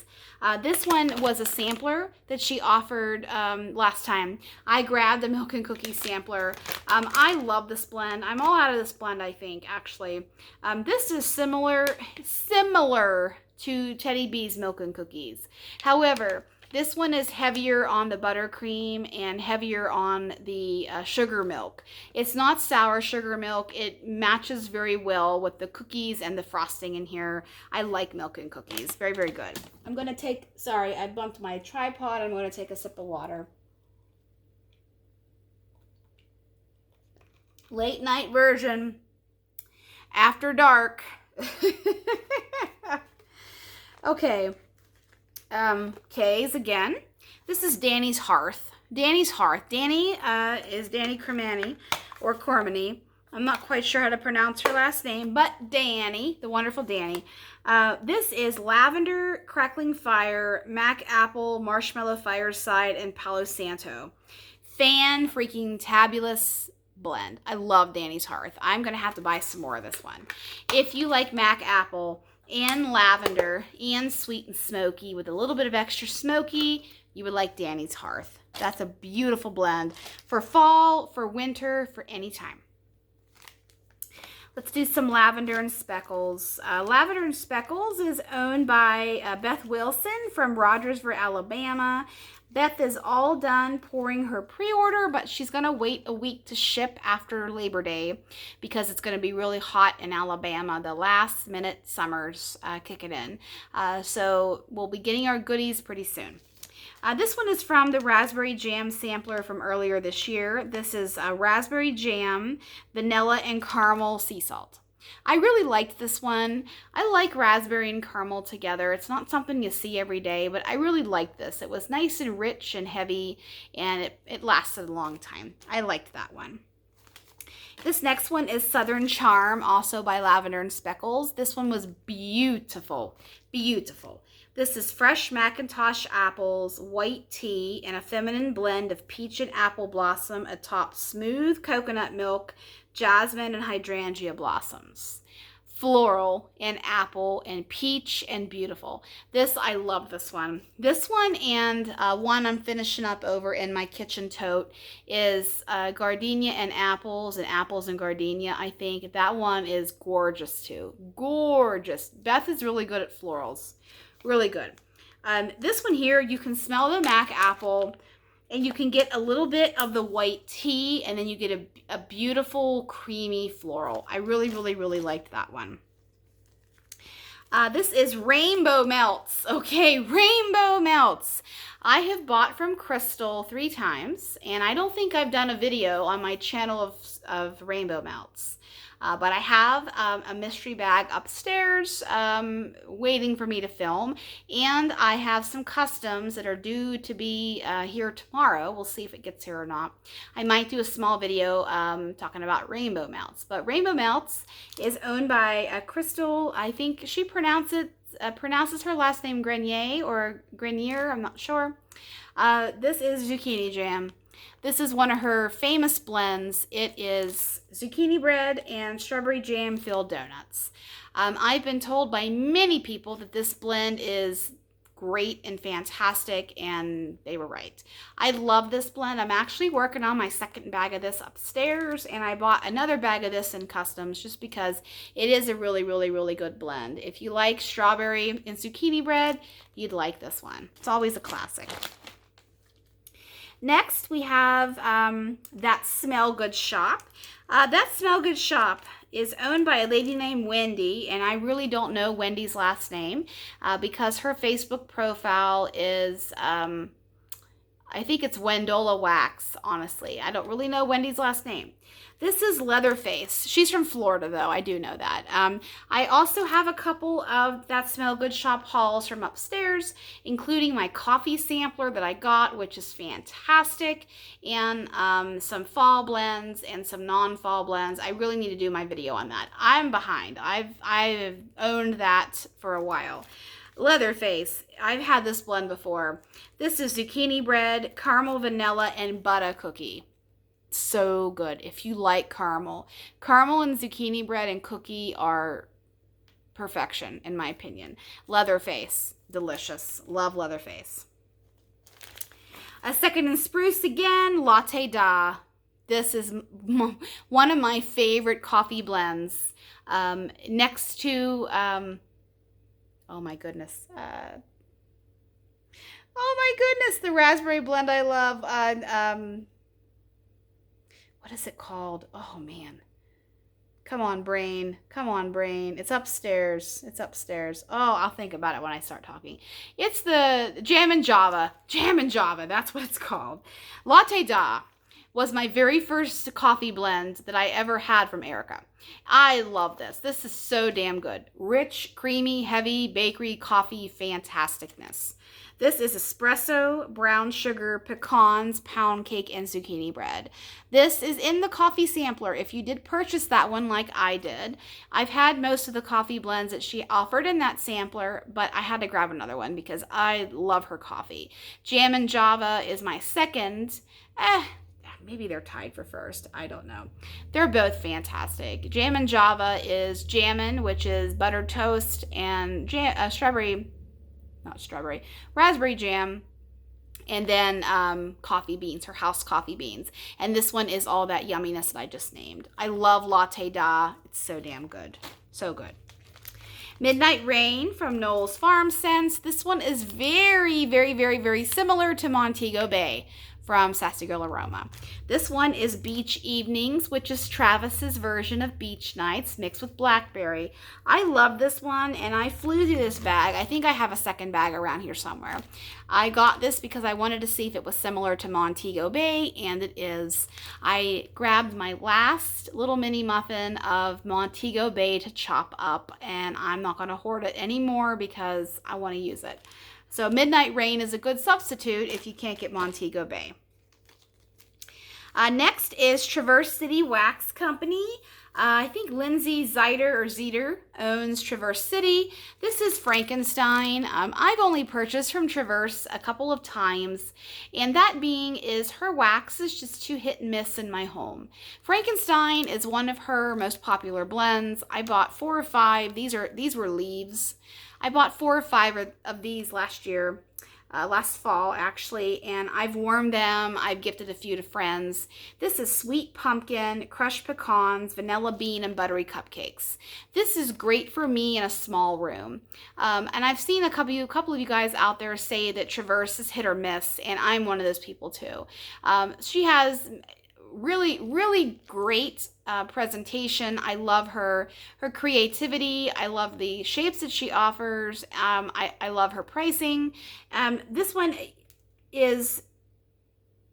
This one was a sampler that she offered last time. I grabbed the Milk and Cookies sampler. I love this blend. I'm all out of this blend, I think, actually. This is similar to Teddy B's Milk and Cookies. However, this one is heavier on the buttercream and heavier on the sugar milk. It's not sour sugar milk. It matches very well with the cookies and the frosting in here. I like Milk and Cookies. Very, very good. I'm going to take, sorry, I bumped my tripod. I'm going to take a sip of water. Late night version. After dark. Okay. K's again. This is Danny's Hearth. Danny's Hearth. Danny is Danny Cremani or Cormany. I'm not quite sure how to pronounce her last name, but Danny, the wonderful Danny. This is Lavender, Crackling Fire, Mac Apple, Marshmallow Fireside, and Palo Santo. Fan freaking tabulous blend. I love Danny's Hearth. I'm going to have to buy some more of this one. If you like Mac Apple and lavender and sweet and smoky with a little bit of extra smoky, you would like Danny's Hearth. That's a beautiful blend for fall, for winter, for any time. Let's do some Lavender and Speckles. Lavender and Speckles is owned by Beth Wilson from Rogersville, Alabama. Beth is all done pouring her pre-order, but she's going to wait a week to ship after Labor Day because it's going to be really hot in Alabama. The last minute summers kicking in. So we'll be getting our goodies pretty soon. This one is from the Raspberry Jam sampler from earlier this year. This is Raspberry Jam, Vanilla, and Caramel Sea Salt. I really liked this one. I like raspberry and caramel together. It's not something you see every day, but I really liked this. It was nice and rich and heavy, and it lasted a long time. I liked that one. This next one is Southern Charm, also by Lavender and Speckles. This one was beautiful, beautiful. This is fresh Macintosh apples, white tea, and a feminine blend of peach and apple blossom atop smooth coconut milk, jasmine, and hydrangea blossoms. Floral and apple and peach and beautiful. I love this one. This one and one I'm finishing up over in my kitchen tote is gardenia and apples and gardenia. I think that one is gorgeous too. Gorgeous. Beth is really good at florals. Really good. This one here, you can smell the Mac apple and you can get a little bit of the white tea, and then you get a beautiful creamy floral. I really, really, really liked that one. This is Rainbow Melts. Okay, Rainbow Melts. I have bought from Crystal 3 times, and I don't think I've done a video on my channel of Rainbow Melts. But I have a mystery bag upstairs waiting for me to film, and I have some customs that are due to be here tomorrow. We'll see if it gets here or not. I might do a small video talking about Rainbow Melts, but Rainbow Melts is owned by Crystal. I think she pronounces her last name Grenier or Grenier, I'm not sure. This is zucchini jam. This is one of her famous blends. It is zucchini bread and strawberry jam filled donuts. I've been told by many people that this blend is great and fantastic, and they were right. I love this blend. I'm actually working on my second bag of this upstairs, and I bought another bag of this in customs just because it is a really, really, really good blend. If you like strawberry and zucchini bread, you'd like this one. It's always a classic. Next, we have That Smell Good Shop. That Smell Good Shop is owned by a lady named Wendy, and I really don't know Wendy's last name because her Facebook profile is, I think it's Wendola Wax, honestly. I don't really know Wendy's last name. This is Leatherface. She's from Florida, though. I do know that. I also have a couple of That Smell Good Shop hauls from upstairs, including my coffee sampler that I got, which is fantastic, and some fall blends and some non-fall blends. I really need to do my video on that. I'm behind. I've owned that for a while. Leatherface. I've had this blend before. This is zucchini bread, caramel, vanilla, and butter cookie. So good. If you like caramel and zucchini bread and cookie are perfection, in my opinion. Leatherface, delicious. Love Leatherface. A Second and Spruce again, Latte Da. This is one of my favorite coffee blends. Next to, oh my goodness, the raspberry blend I love. What is it called? Oh, man. Come on, brain. Come on, brain. It's upstairs. It's upstairs. Oh, I'll think about it when I start talking. It's the Jam and Java. Jam and Java. That's what it's called. Latte Da was my very first coffee blend that I ever had from Erica. I love this. This is so damn good. Rich, creamy, heavy bakery coffee fantasticness. This is espresso, brown sugar, pecans, pound cake, and zucchini bread. This is in the coffee sampler. If you did purchase that one like I did, I've had most of the coffee blends that she offered in that sampler, but I had to grab another one because I love her coffee. Jam and Java is my second. Maybe they're tied for first. I don't know. They're both fantastic. Jam and Java is jammin', which is buttered toast, and raspberry jam, and then coffee beans, her house coffee beans. And this one is all that yumminess that I just named. I love Latte Da. It's so damn good. So good. Midnight Rain from Noel's Farm Scents. This one is very, very, very, very similar to Montego Bay from Sassy Girl Aroma. This one is Beach Evenings, which is Travis's version of Beach Nights mixed with blackberry. I love this one, and I flew through this bag. I think I have a second bag around here somewhere. I got this because I wanted to see if it was similar to Montego Bay, and it is. I grabbed my last little mini muffin of Montego Bay to chop up, and I'm not going to hoard it anymore because I want to use it. So Midnight Rain is a good substitute if you can't get Montego Bay. Next is Traverse City Wax Company. I think Lindsay Zeiter owns Traverse City. This is Frankenstein. I've only purchased from Traverse a couple of times, and that being is her wax is just too hit and miss in my home. Frankenstein is one of her most popular blends. I bought 4 or 5. These were leaves. I bought 4 or 5 of these last year. Last fall actually, and I've warmed them. I've gifted a few to friends. This is sweet pumpkin, crushed pecans, vanilla bean, and buttery cupcakes. This is great for me in a small room. And I've seen a couple of you guys out there say that Traverse is hit or miss, and I'm one of those people too. She has really great presentation. I love her creativity. I love the shapes that she offers. I love her pricing. This one is,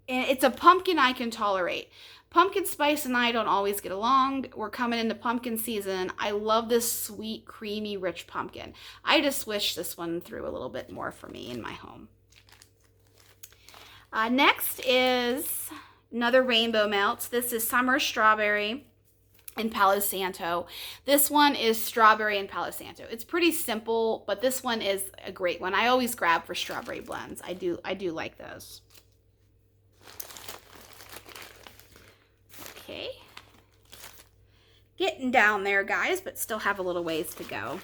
it's a pumpkin I can tolerate. Pumpkin spice and I don't always get along. We're coming into pumpkin season. I love this sweet, creamy, rich pumpkin. I just wish this one threw a little bit more for me in my home. Next is another Rainbow Melts. This is Summer Strawberry and Palo Santo. This one is strawberry and Palo Santo. It's pretty simple, but this one is a great one. I always grab for strawberry blends. I do like those. Okay. Getting down there, guys, but still have a little ways to go.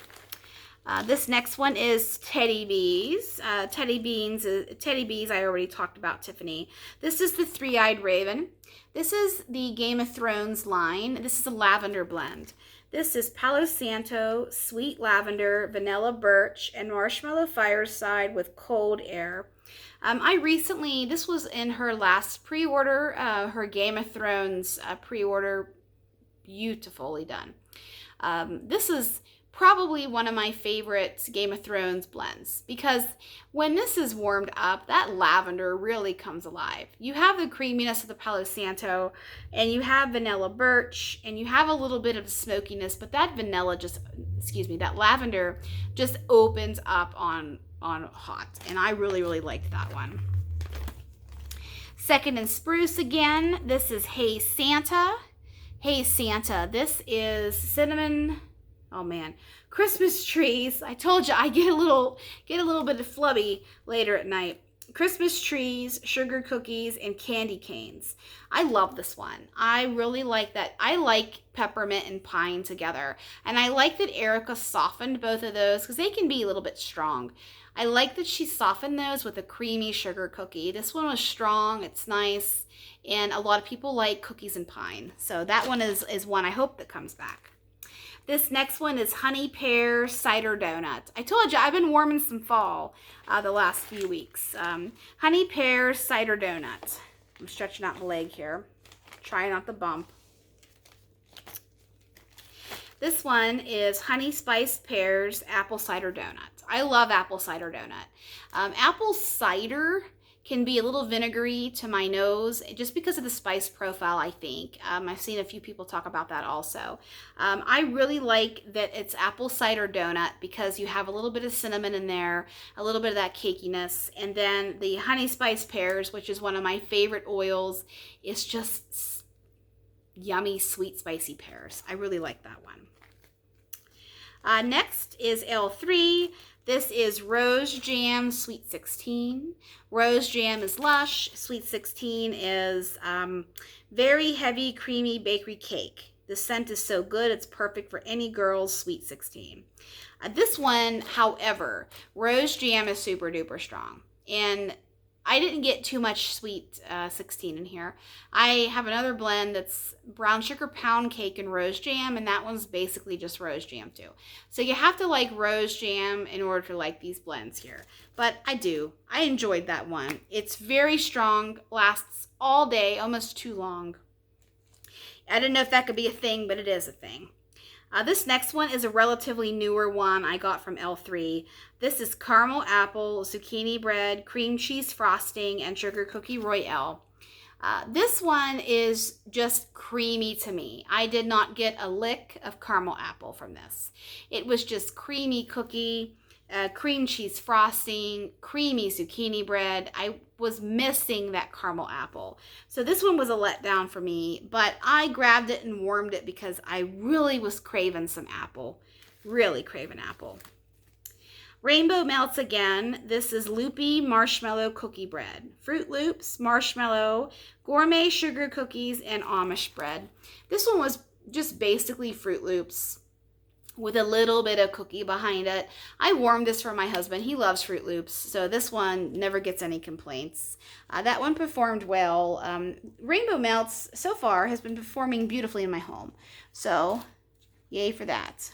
This next one is Teddy Bees. Teddy Bees, I already talked about, Tiffany. This is the Three-Eyed Raven. This is the Game of Thrones line. This is a lavender blend. This is Palo Santo, Sweet Lavender, Vanilla Birch, and Marshmallow Fireside with Cold Air. This was in her last pre-order, her Game of Thrones pre-order, beautifully done. This is probably one of my favorite Game of Thrones blends because when this is warmed up, that lavender really comes alive. You have the creaminess of the Palo Santo, and you have vanilla birch, and you have a little bit of smokiness, but that that lavender just opens up on hot, and I really liked that one. Second and Spruce again. This is Hey Santa. Hey Santa. This is cinnamon. Oh man, Christmas trees. I told you I get a little bit of flubby later at night. Christmas trees, sugar cookies, and candy canes. I love this one. I really like that. I like peppermint and pine together. And I like that Erica softened both of those because they can be a little bit strong. I like that she softened those with a creamy sugar cookie. This one was strong. It's nice. And a lot of people like cookies and pine. So that one is one I hope that comes back. This next one is Honey Pear Cider Donut. I told you I've been warming some fall the last few weeks. Honey Pear Cider Donut. I'm stretching out the leg here. Trying not to bump. This one is Honey Spiced Pears Apple Cider Donut. I love apple cider donut. Apple cider can be a little vinegary to my nose just because of the spice profile, I think. I've seen a few people talk about that also. I really like that it's apple cider donut because you have a little bit of cinnamon in there, a little bit of that cakiness, and then the honey spice pears, which is one of my favorite oils, is just yummy, sweet, spicy pears. I really like that one. Next is L3. This is Rose Jam Sweet 16. Rose Jam is lush. Sweet 16 is very heavy, creamy bakery cake. The scent is so good, it's perfect for any girl's Sweet 16. This one, however, Rose Jam is super duper strong. And I didn't get too much Sweet 16 in here. I have another blend that's brown sugar pound cake and rose jam, and that one's basically just rose jam too. So you have to like rose jam in order to like these blends here. But I do. I enjoyed that one. It's very strong, lasts all day, almost too long. I didn't know if that could be a thing, but it is a thing. This next one is a relatively newer one I got from L3. This is caramel apple, zucchini bread, cream cheese frosting, and sugar cookie royale. This one is just creamy to me. I did not get a lick of caramel apple from this. It was just creamy cookie, cream cheese frosting, creamy zucchini bread. I was missing that caramel apple. So this one was a letdown for me, but I grabbed it and warmed it because I really was craving some apple. Really craving apple. Rainbow Melts again. This is Loopy Marshmallow Cookie Bread. Fruit Loops, marshmallow, gourmet sugar cookies, and Amish bread. This one was just basically Fruit Loops with a little bit of cookie behind it. I warmed this for my husband. He loves Fruit Loops, so this one never gets any complaints. That one performed well. Rainbow Melts, so far, has been performing beautifully in my home. So, yay for that.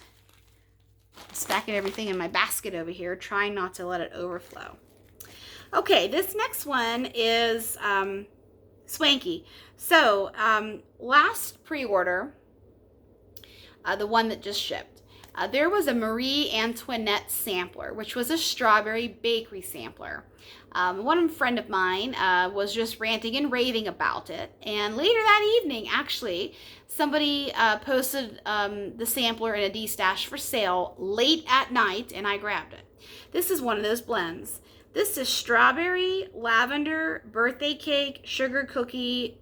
Stacking everything in my basket over here, trying not to let it overflow. Okay, this next one is Swanky. So, last pre-order, the one that just shipped, there was a Marie Antoinette sampler, which was a strawberry bakery sampler. One friend of mine was just ranting and raving about it. And later that evening, actually, somebody posted the sampler in a D-stash for sale late at night, and I grabbed it. This is one of those blends. This is strawberry, lavender, birthday cake, sugar cookie,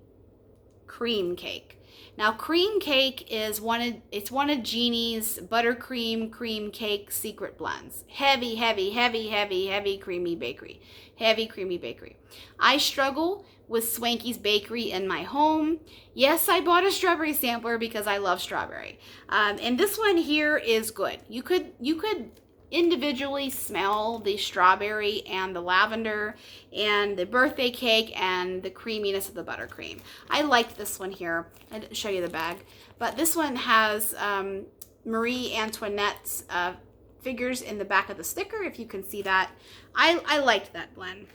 cream cake. Now, cream cake is one of Jeannie's buttercream cream cake secret blends. Heavy, heavy, heavy, heavy, heavy creamy bakery. Heavy creamy bakery. I struggle with Swanky's Bakery in my home. Yes, I bought a strawberry sampler because I love strawberry. And this one here is good. You could individually smell the strawberry and the lavender and the birthday cake and the creaminess of the buttercream. I liked this one here. I didn't show you the bag, but this one has Marie Antoinette's figures in the back of the sticker, if you can see that. I liked that blend.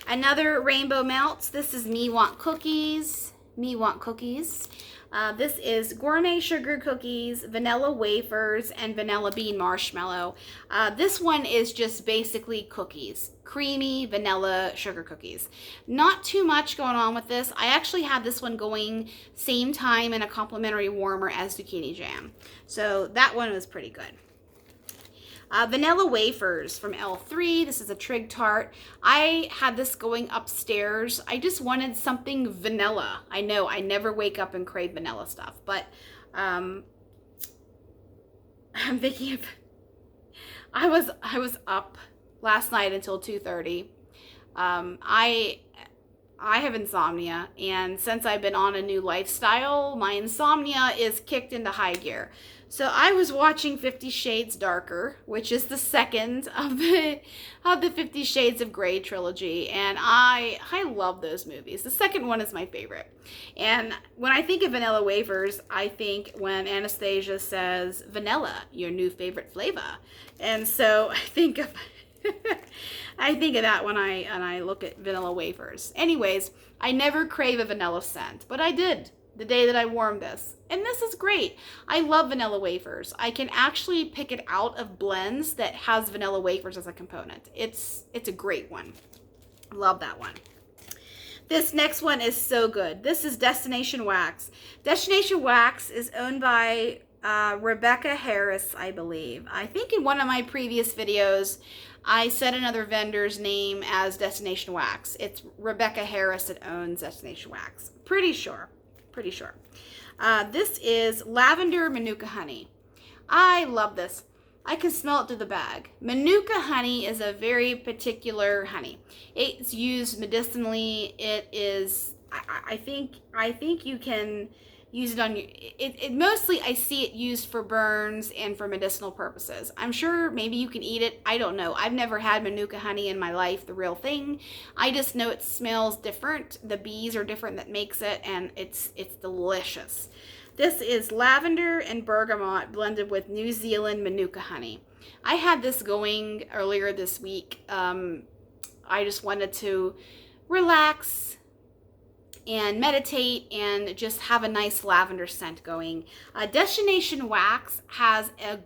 Another Rainbow Melts. This is Me Want Cookies. Me Want Cookies. This is gourmet sugar cookies, vanilla wafers, and vanilla bean marshmallow. This one is just basically cookies. Creamy vanilla sugar cookies. Not too much going on with this. I actually had this one going same time in a complimentary warmer as zucchini jam. So that one was pretty good. Vanilla wafers from L3. This is a trig tart. I had this going upstairs. I just wanted something vanilla. I know I never wake up and crave vanilla stuff, but I'm thinking of, I was up last night until 2:30. I have insomnia, and since I've been on a new lifestyle, my insomnia is kicked into high gear. So I was watching 50 Shades Darker, which is the second of the 50 Shades of Grey trilogy, and I love those movies. The second one is my favorite. And when I think of vanilla wafers, I think when Anastasia says, "Vanilla, your new favorite flavor." And so I think of that when I look at vanilla wafers. Anyways, I never crave a vanilla scent, but I did the day that I warmed this. And this is great. I love vanilla wafers. I can actually pick it out of blends that has vanilla wafers as a component. It's a great one. Love that one. This next one is so good. This is Destination Wax. Destination Wax is owned by Rebecca Harris, I believe. I think in one of my previous videos, I said another vendor's name as Destination Wax. It's Rebecca Harris that owns Destination Wax. Pretty sure. This is Lavender Manuka Honey. I love this. I can smell it through the bag. Manuka honey is a very particular honey. It's used medicinally. It is, I think you can use it on it mostly I see it used for burns and for medicinal purposes. I'm sure maybe you can eat it. I don't know. I've never had Manuka honey in my life, the real thing. I just know it smells different. The bees are different that makes it, and it's delicious. This is lavender and bergamot blended with New Zealand Manuka honey. I had this going earlier this week. I just wanted to relax and meditate and just have a nice lavender scent going. Destination Wax has a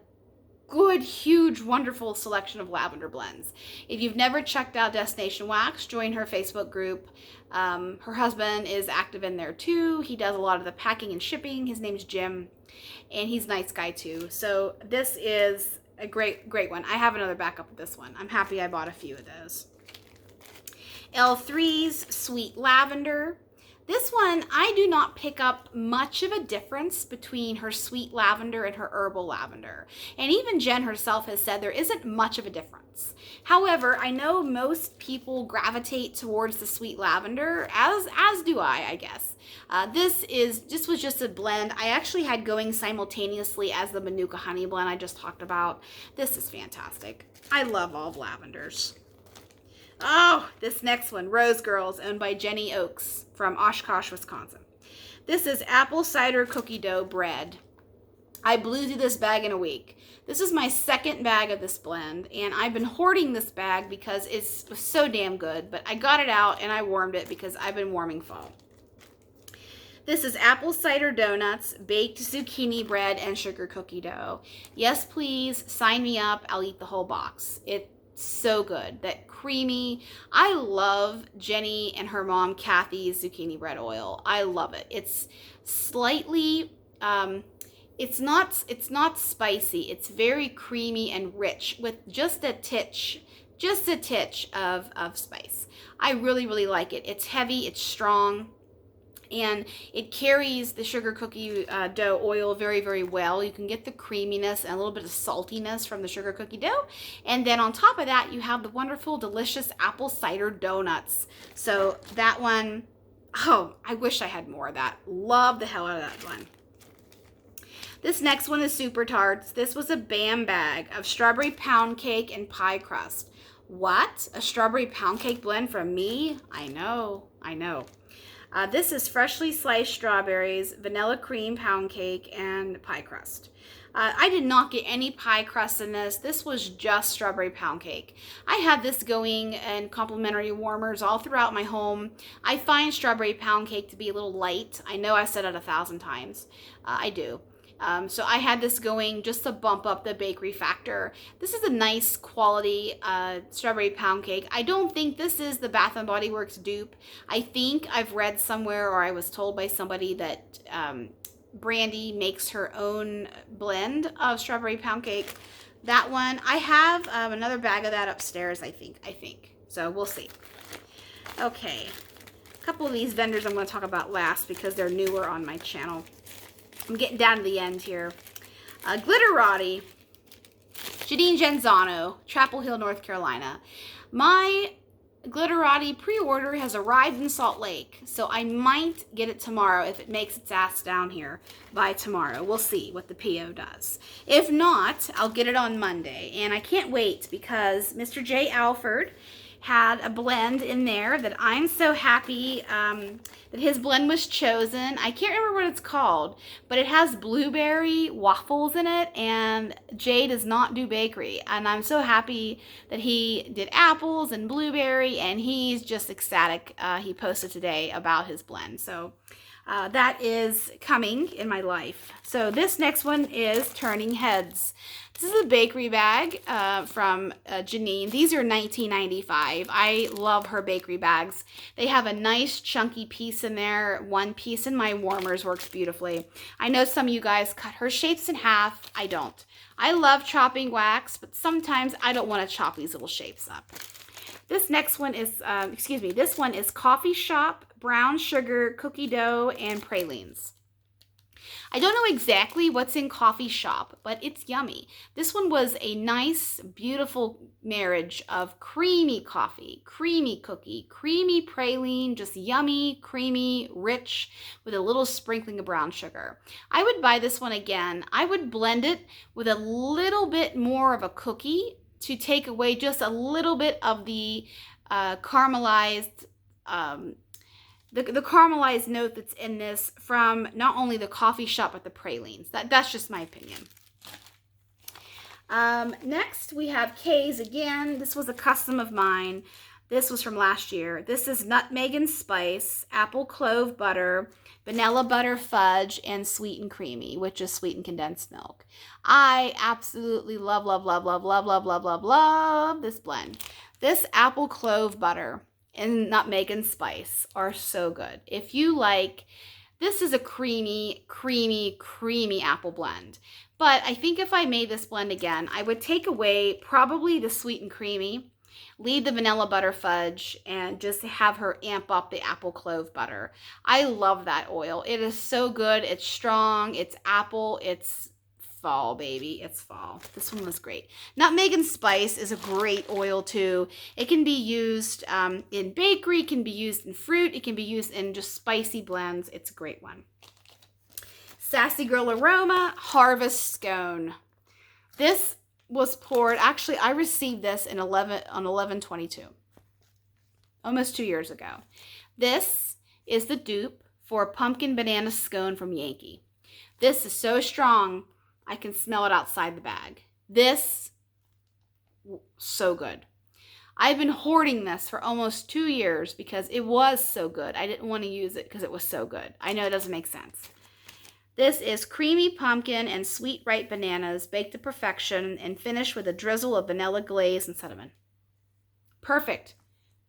good, huge, wonderful selection of lavender blends. If you've never checked out Destination Wax, join her Facebook group. Her husband is active in there too. He does a lot of the packing and shipping. His name's Jim, and he's a nice guy too. So this is a great one. I have another backup of this one. I'm happy I bought a few of those. L3's Sweet Lavender. This one, I do not pick up much of a difference between her sweet lavender and her herbal lavender. And even Jen herself has said there isn't much of a difference. However, I know most people gravitate towards the sweet lavender, as do I guess. This was just a blend I actually had going simultaneously as the Manuka honey blend I just talked about. This is fantastic. I love all lavenders. Oh, this next one, Rose Girls, owned by Jenny Oakes from Oshkosh, Wisconsin. This is apple cider cookie dough bread. I blew through this bag in a week. This is my second bag of this blend, and I've been hoarding this bag because it's so damn good, but I got it out and I warmed it because I've been warming fall. This is apple cider donuts, baked zucchini bread, and sugar cookie dough. Yes, please, sign me up. I'll eat the whole box. It's so good. That creamy. I love Jenny and her mom Kathy's zucchini bread oil. I love it. It's slightly, it's not spicy. It's very creamy and rich with just a titch of spice. I really, really like it. It's heavy, it's strong, and it carries the sugar cookie dough oil very, very well. You can get the creaminess and a little bit of saltiness from the sugar cookie dough. And then on top of that, you have the wonderful, delicious apple cider donuts. So that one, oh, I wish I had more of that. Love the hell out of that one. This next one is Super Tarts. This was a BAM bag of strawberry pound cake and pie crust. What? A strawberry pound cake blend from me? I know. This is freshly sliced strawberries, vanilla cream pound cake, and pie crust. I did not get any pie crust in this. This was just strawberry pound cake. I had this going in complimentary warmers all throughout my home. I find strawberry pound cake to be a little light. I know I've said it 1,000 times. I do. So I had this going just to bump up the bakery factor. This is a nice quality strawberry pound cake. I don't think this is the Bath & Body Works dupe. I think I've read somewhere, or I was told by somebody, that Brandy makes her own blend of strawberry pound cake. That one, I have another bag of that upstairs, I think. So we'll see. Okay, a couple of these vendors I'm going to talk about last because they're newer on my channel. I'm getting down to the end here. Glitterati, Janine Genzano, Chapel Hill, North Carolina. My Glitterati pre-order has arrived in Salt Lake, so I might get it tomorrow if it makes its ass down here by tomorrow. We'll see what the PO does. If not, I'll get it on Monday, and I can't wait because Mr. J. Alford had a blend in there that I'm so happy that his blend was chosen. I can't remember what it's called, but it has blueberry waffles in it, and Jay does not do bakery. And I'm so happy that he did apples and blueberry, and he's just ecstatic. He posted today about his blend. So that is coming in my life. So this next one is Turning Heads. This is a bakery bag from Janine. These are $19.95. I love her bakery bags. They have a nice chunky piece in there. One piece in my warmers works beautifully. I know some of you guys cut her shapes in half. I don't. I love chopping wax, but sometimes I don't want to chop these little shapes up. This next one is, this one is Coffee Shop, brown sugar, cookie dough, and pralines. I don't know exactly what's in Coffee Shop, but it's yummy. This one was a nice, beautiful marriage of creamy coffee, creamy cookie, creamy praline, just yummy, creamy, rich, with a little sprinkling of brown sugar. I would buy this one again. I would blend it with a little bit more of a cookie to take away just a little bit of the caramelized the caramelized note that's in this from not only the Coffee Shop but the pralines. That's just my opinion. Next we have Kay's again. This was a custom of mine. This was from last year. This is nutmeg and spice, apple clove butter, vanilla butter fudge, and sweet and creamy, which is sweetened condensed milk. I absolutely love this blend. This apple clove butter and nutmeg and spice are so good. If you like, this is a creamy apple blend. But I think if I made this blend again, I would take away probably the sweet and creamy, leave the vanilla butter fudge, and just have her amp up the apple clove butter. I love that oil. It is so good. It's strong. It's apple. It's fall, baby. It's fall. This one was great. Nutmeg and spice is a great oil too. It can be used in bakery, it can be used in fruit, it can be used in just spicy blends. It's a great one. Sassy Girl Aroma Harvest Scone. This was poured, actually I received this on 11/22, almost 2 years ago. This is the dupe for Pumpkin Banana Scone from Yankee. This is so strong, I can smell it outside the bag. This, so good. I've been hoarding this for almost 2 years because it was so good. I didn't want to use it because it was so good. I know it doesn't make sense. This is creamy pumpkin and sweet ripe bananas baked to perfection and finished with a drizzle of vanilla glaze and cinnamon. Perfect.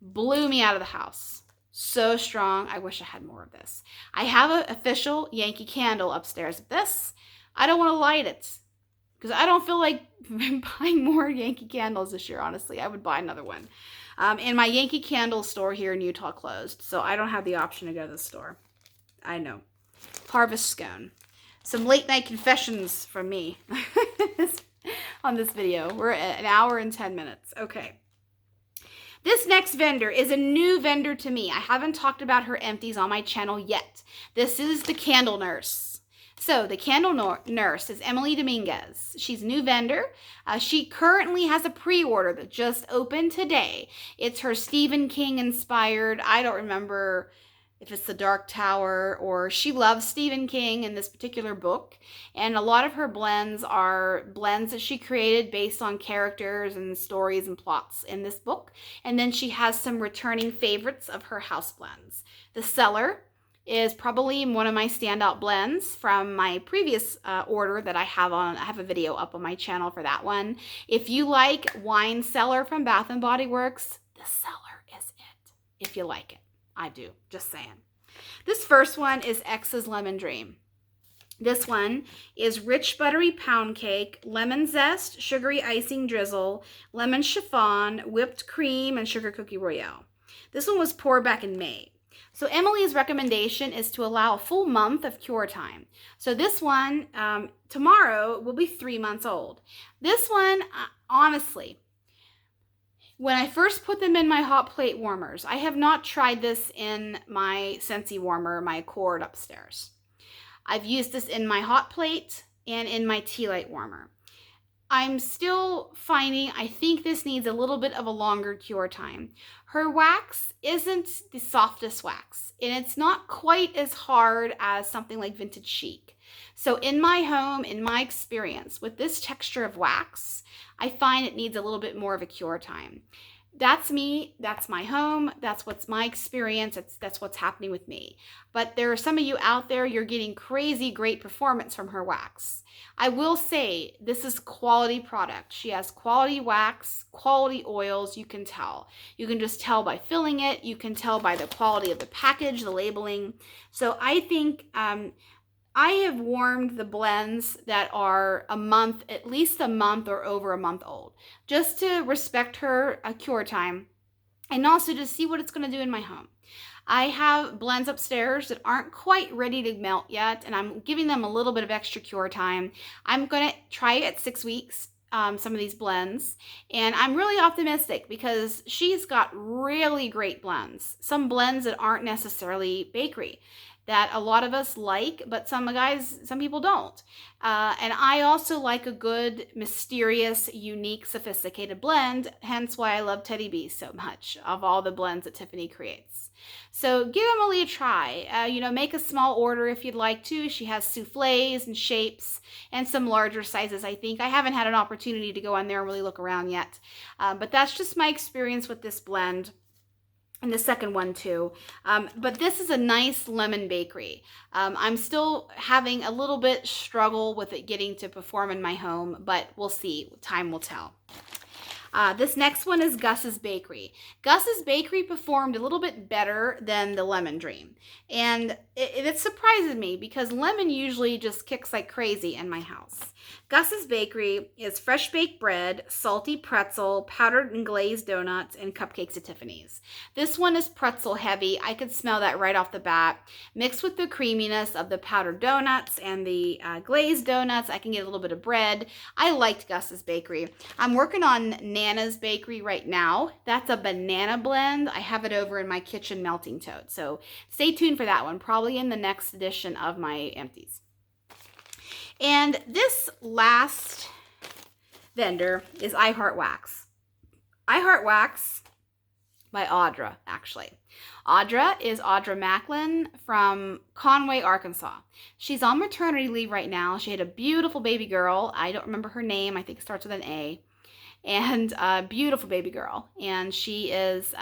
Blew me out of the house. So strong. I wish I had more of this. I have an official Yankee Candle upstairs of this. I don't want to light it because I don't feel like buying more Yankee Candles this year, honestly. I would buy another one. And my Yankee Candle store here in Utah closed, so I don't have the option to go to the store. I know. Harvest Scone. Some late night confessions from me on this video. We're at 1 hour and 10 minutes. Okay. This next vendor is a new vendor to me. I haven't talked about her empties on my channel yet. This is the Candle Nurse. So the Candle Nurse is Emily Dominguez. She's a new vendor. She currently has a pre-order that just opened today. It's her Stephen King inspired. I don't remember if it's The Dark Tower, or she loves Stephen King in this particular book. And a lot of her blends are blends that she created based on characters and stories and plots in this book. And then she has some returning favorites of her house blends. The Cellar is probably one of my standout blends from my previous order that I have on. I have a video up on my channel for that one. If you like Wine Cellar from Bath & Body Works, The Cellar is it. If you like it. I do, just saying. This first one is X's Lemon Dream. This one is rich buttery pound cake, lemon zest, sugary icing drizzle, lemon chiffon, whipped cream, and sugar cookie royale. This one was poured back in May. So Emily's recommendation is to allow a full month of cure time. So this one, tomorrow, will be 3 months old. This one, honestly, when I first put them in my hot plate warmers, I have not tried this in my Scentsy warmer, my cord upstairs. I've used this in my hot plate and in my tea light warmer. I'm still finding, I think this needs a little bit of a longer cure time. Her wax isn't the softest wax, and it's not quite as hard as something like Vintage Chic. So in my home, in my experience, with this texture of wax, I find it needs a little bit more of a cure time. That's me, that's my home, that's what's my experience, that's what's happening with me. But there are some of you out there, you're getting crazy great performance from her wax. I will say, this is quality product. She has quality wax, quality oils, you can tell. You can just tell by filling it, you can tell by the quality of the package, the labeling. So I think I have warmed the blends that are a month, at least a month or over a month old, just to respect her cure time and also to see what it's going to do in my home. I have blends upstairs that aren't quite ready to melt yet, and I'm giving them a little bit of extra cure time. I'm going to try it at 6 weeks, some of these blends, and I'm really optimistic because she's got really great blends. Some blends that aren't necessarily bakery, that a lot of us like, but some people don't. And I also like a good, mysterious, unique, sophisticated blend, hence why I love Teddy B so much, of all the blends that Tiffany creates. So give Emily a try. Make a small order if you'd like to. She has souffles and shapes and some larger sizes, I think. I haven't had an opportunity to go on there and really look around yet. But that's just my experience with this blend. And the second one too. But this is a nice lemon bakery. I'm still having a little bit struggle with it getting to perform in my home, but we'll see. Time will tell. This next one is Gus's Bakery. Gus's Bakery performed a little bit better than the Lemon Dream. And it surprises me because lemon usually just kicks like crazy in my house. Gus's Bakery is fresh baked bread, salty pretzel, powdered and glazed donuts, and cupcakes at Tiffany's. This one is pretzel heavy. I could smell that right off the bat. Mixed with the creaminess of the powdered donuts and the glazed donuts, I can get a little bit of bread. I liked Gus's Bakery. I'm working on Nana's Bakery right now. That's a banana blend. I have it over in my kitchen melting tote. So stay tuned for that one, probably in the next edition of my Empties. And this last vendor is I Heart Wax. I Heart Wax by Audra, actually. Audra is Audra Macklin from Conway, Arkansas. She's on maternity leave right now. She had a beautiful baby girl. I don't remember her name. I think it starts with an A. and a beautiful baby girl. And she is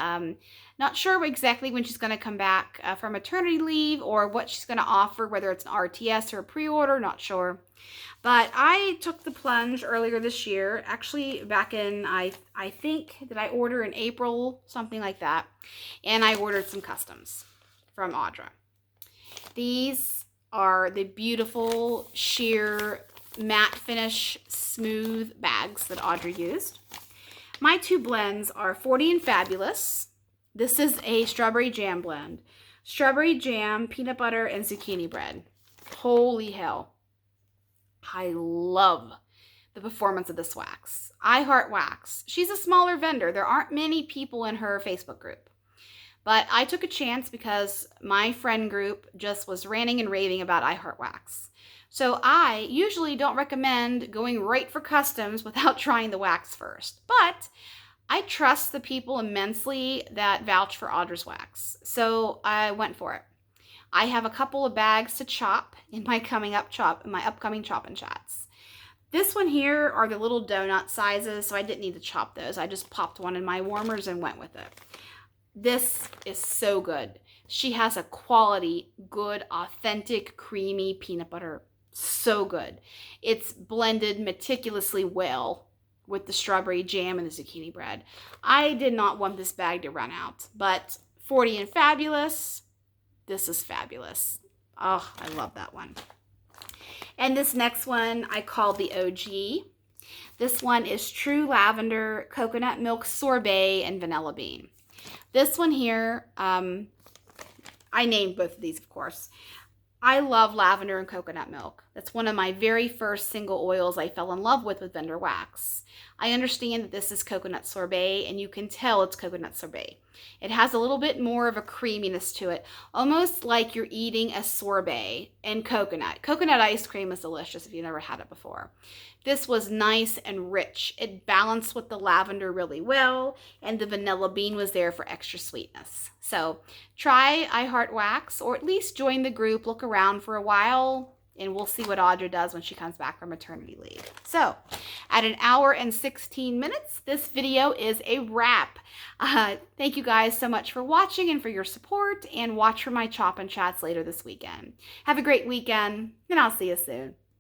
not sure exactly when she's going to come back from maternity leave or what she's going to offer, whether it's an RTS or a pre-order, not sure. But I took the plunge earlier this year, actually back in, I think, did I order in April, something like that, and I ordered some customs from Audra. These are the beautiful sheer matte finish smooth bags that Audra used. My two blends are 40 and Fabulous. This is a strawberry jam blend. Strawberry jam, peanut butter, and zucchini bread. Holy hell. I love the performance of this wax. I heart wax. She's a smaller vendor. There aren't many people in her Facebook group. But I took a chance because my friend group just was ranting and raving about I Heart Wax. So I usually don't recommend going right for customs without trying the wax first. But I trust the people immensely that vouch for Audra's wax. So I went for it. I have a couple of bags to chop in my upcoming Chop and Chats. This one here are the little donut sizes, so I didn't need to chop those. I just popped one in my warmers and went with it. This is so good. She has a quality, good, authentic, creamy peanut butter. So good. It's blended meticulously well with the strawberry jam and the zucchini bread. I did not want this bag to run out, but 40 and Fabulous, this is fabulous. Oh, I love that one. And this next one I call the OG. This one is True Lavender, Coconut Milk Sorbet, and Vanilla Bean. This one here, I named both of these, of course. I love lavender and coconut milk. That's one of my very first single oils I fell in love with vendor wax. I understand that this is coconut sorbet, and you can tell it's coconut sorbet. It has a little bit more of a creaminess to it, almost like you're eating a sorbet and coconut. Coconut ice cream is delicious if you've never had it before. This was nice and rich. It balanced with the lavender really well, and the vanilla bean was there for extra sweetness. So try I Heart Wax, or at least join the group, look around for a while, and we'll see what Audra does when she comes back from maternity leave. So at 1 hour and 16 minutes, this video is a wrap. Thank you guys so much for watching and for your support, and watch for my Chop and Chats later this weekend. Have a great weekend, and I'll see you soon.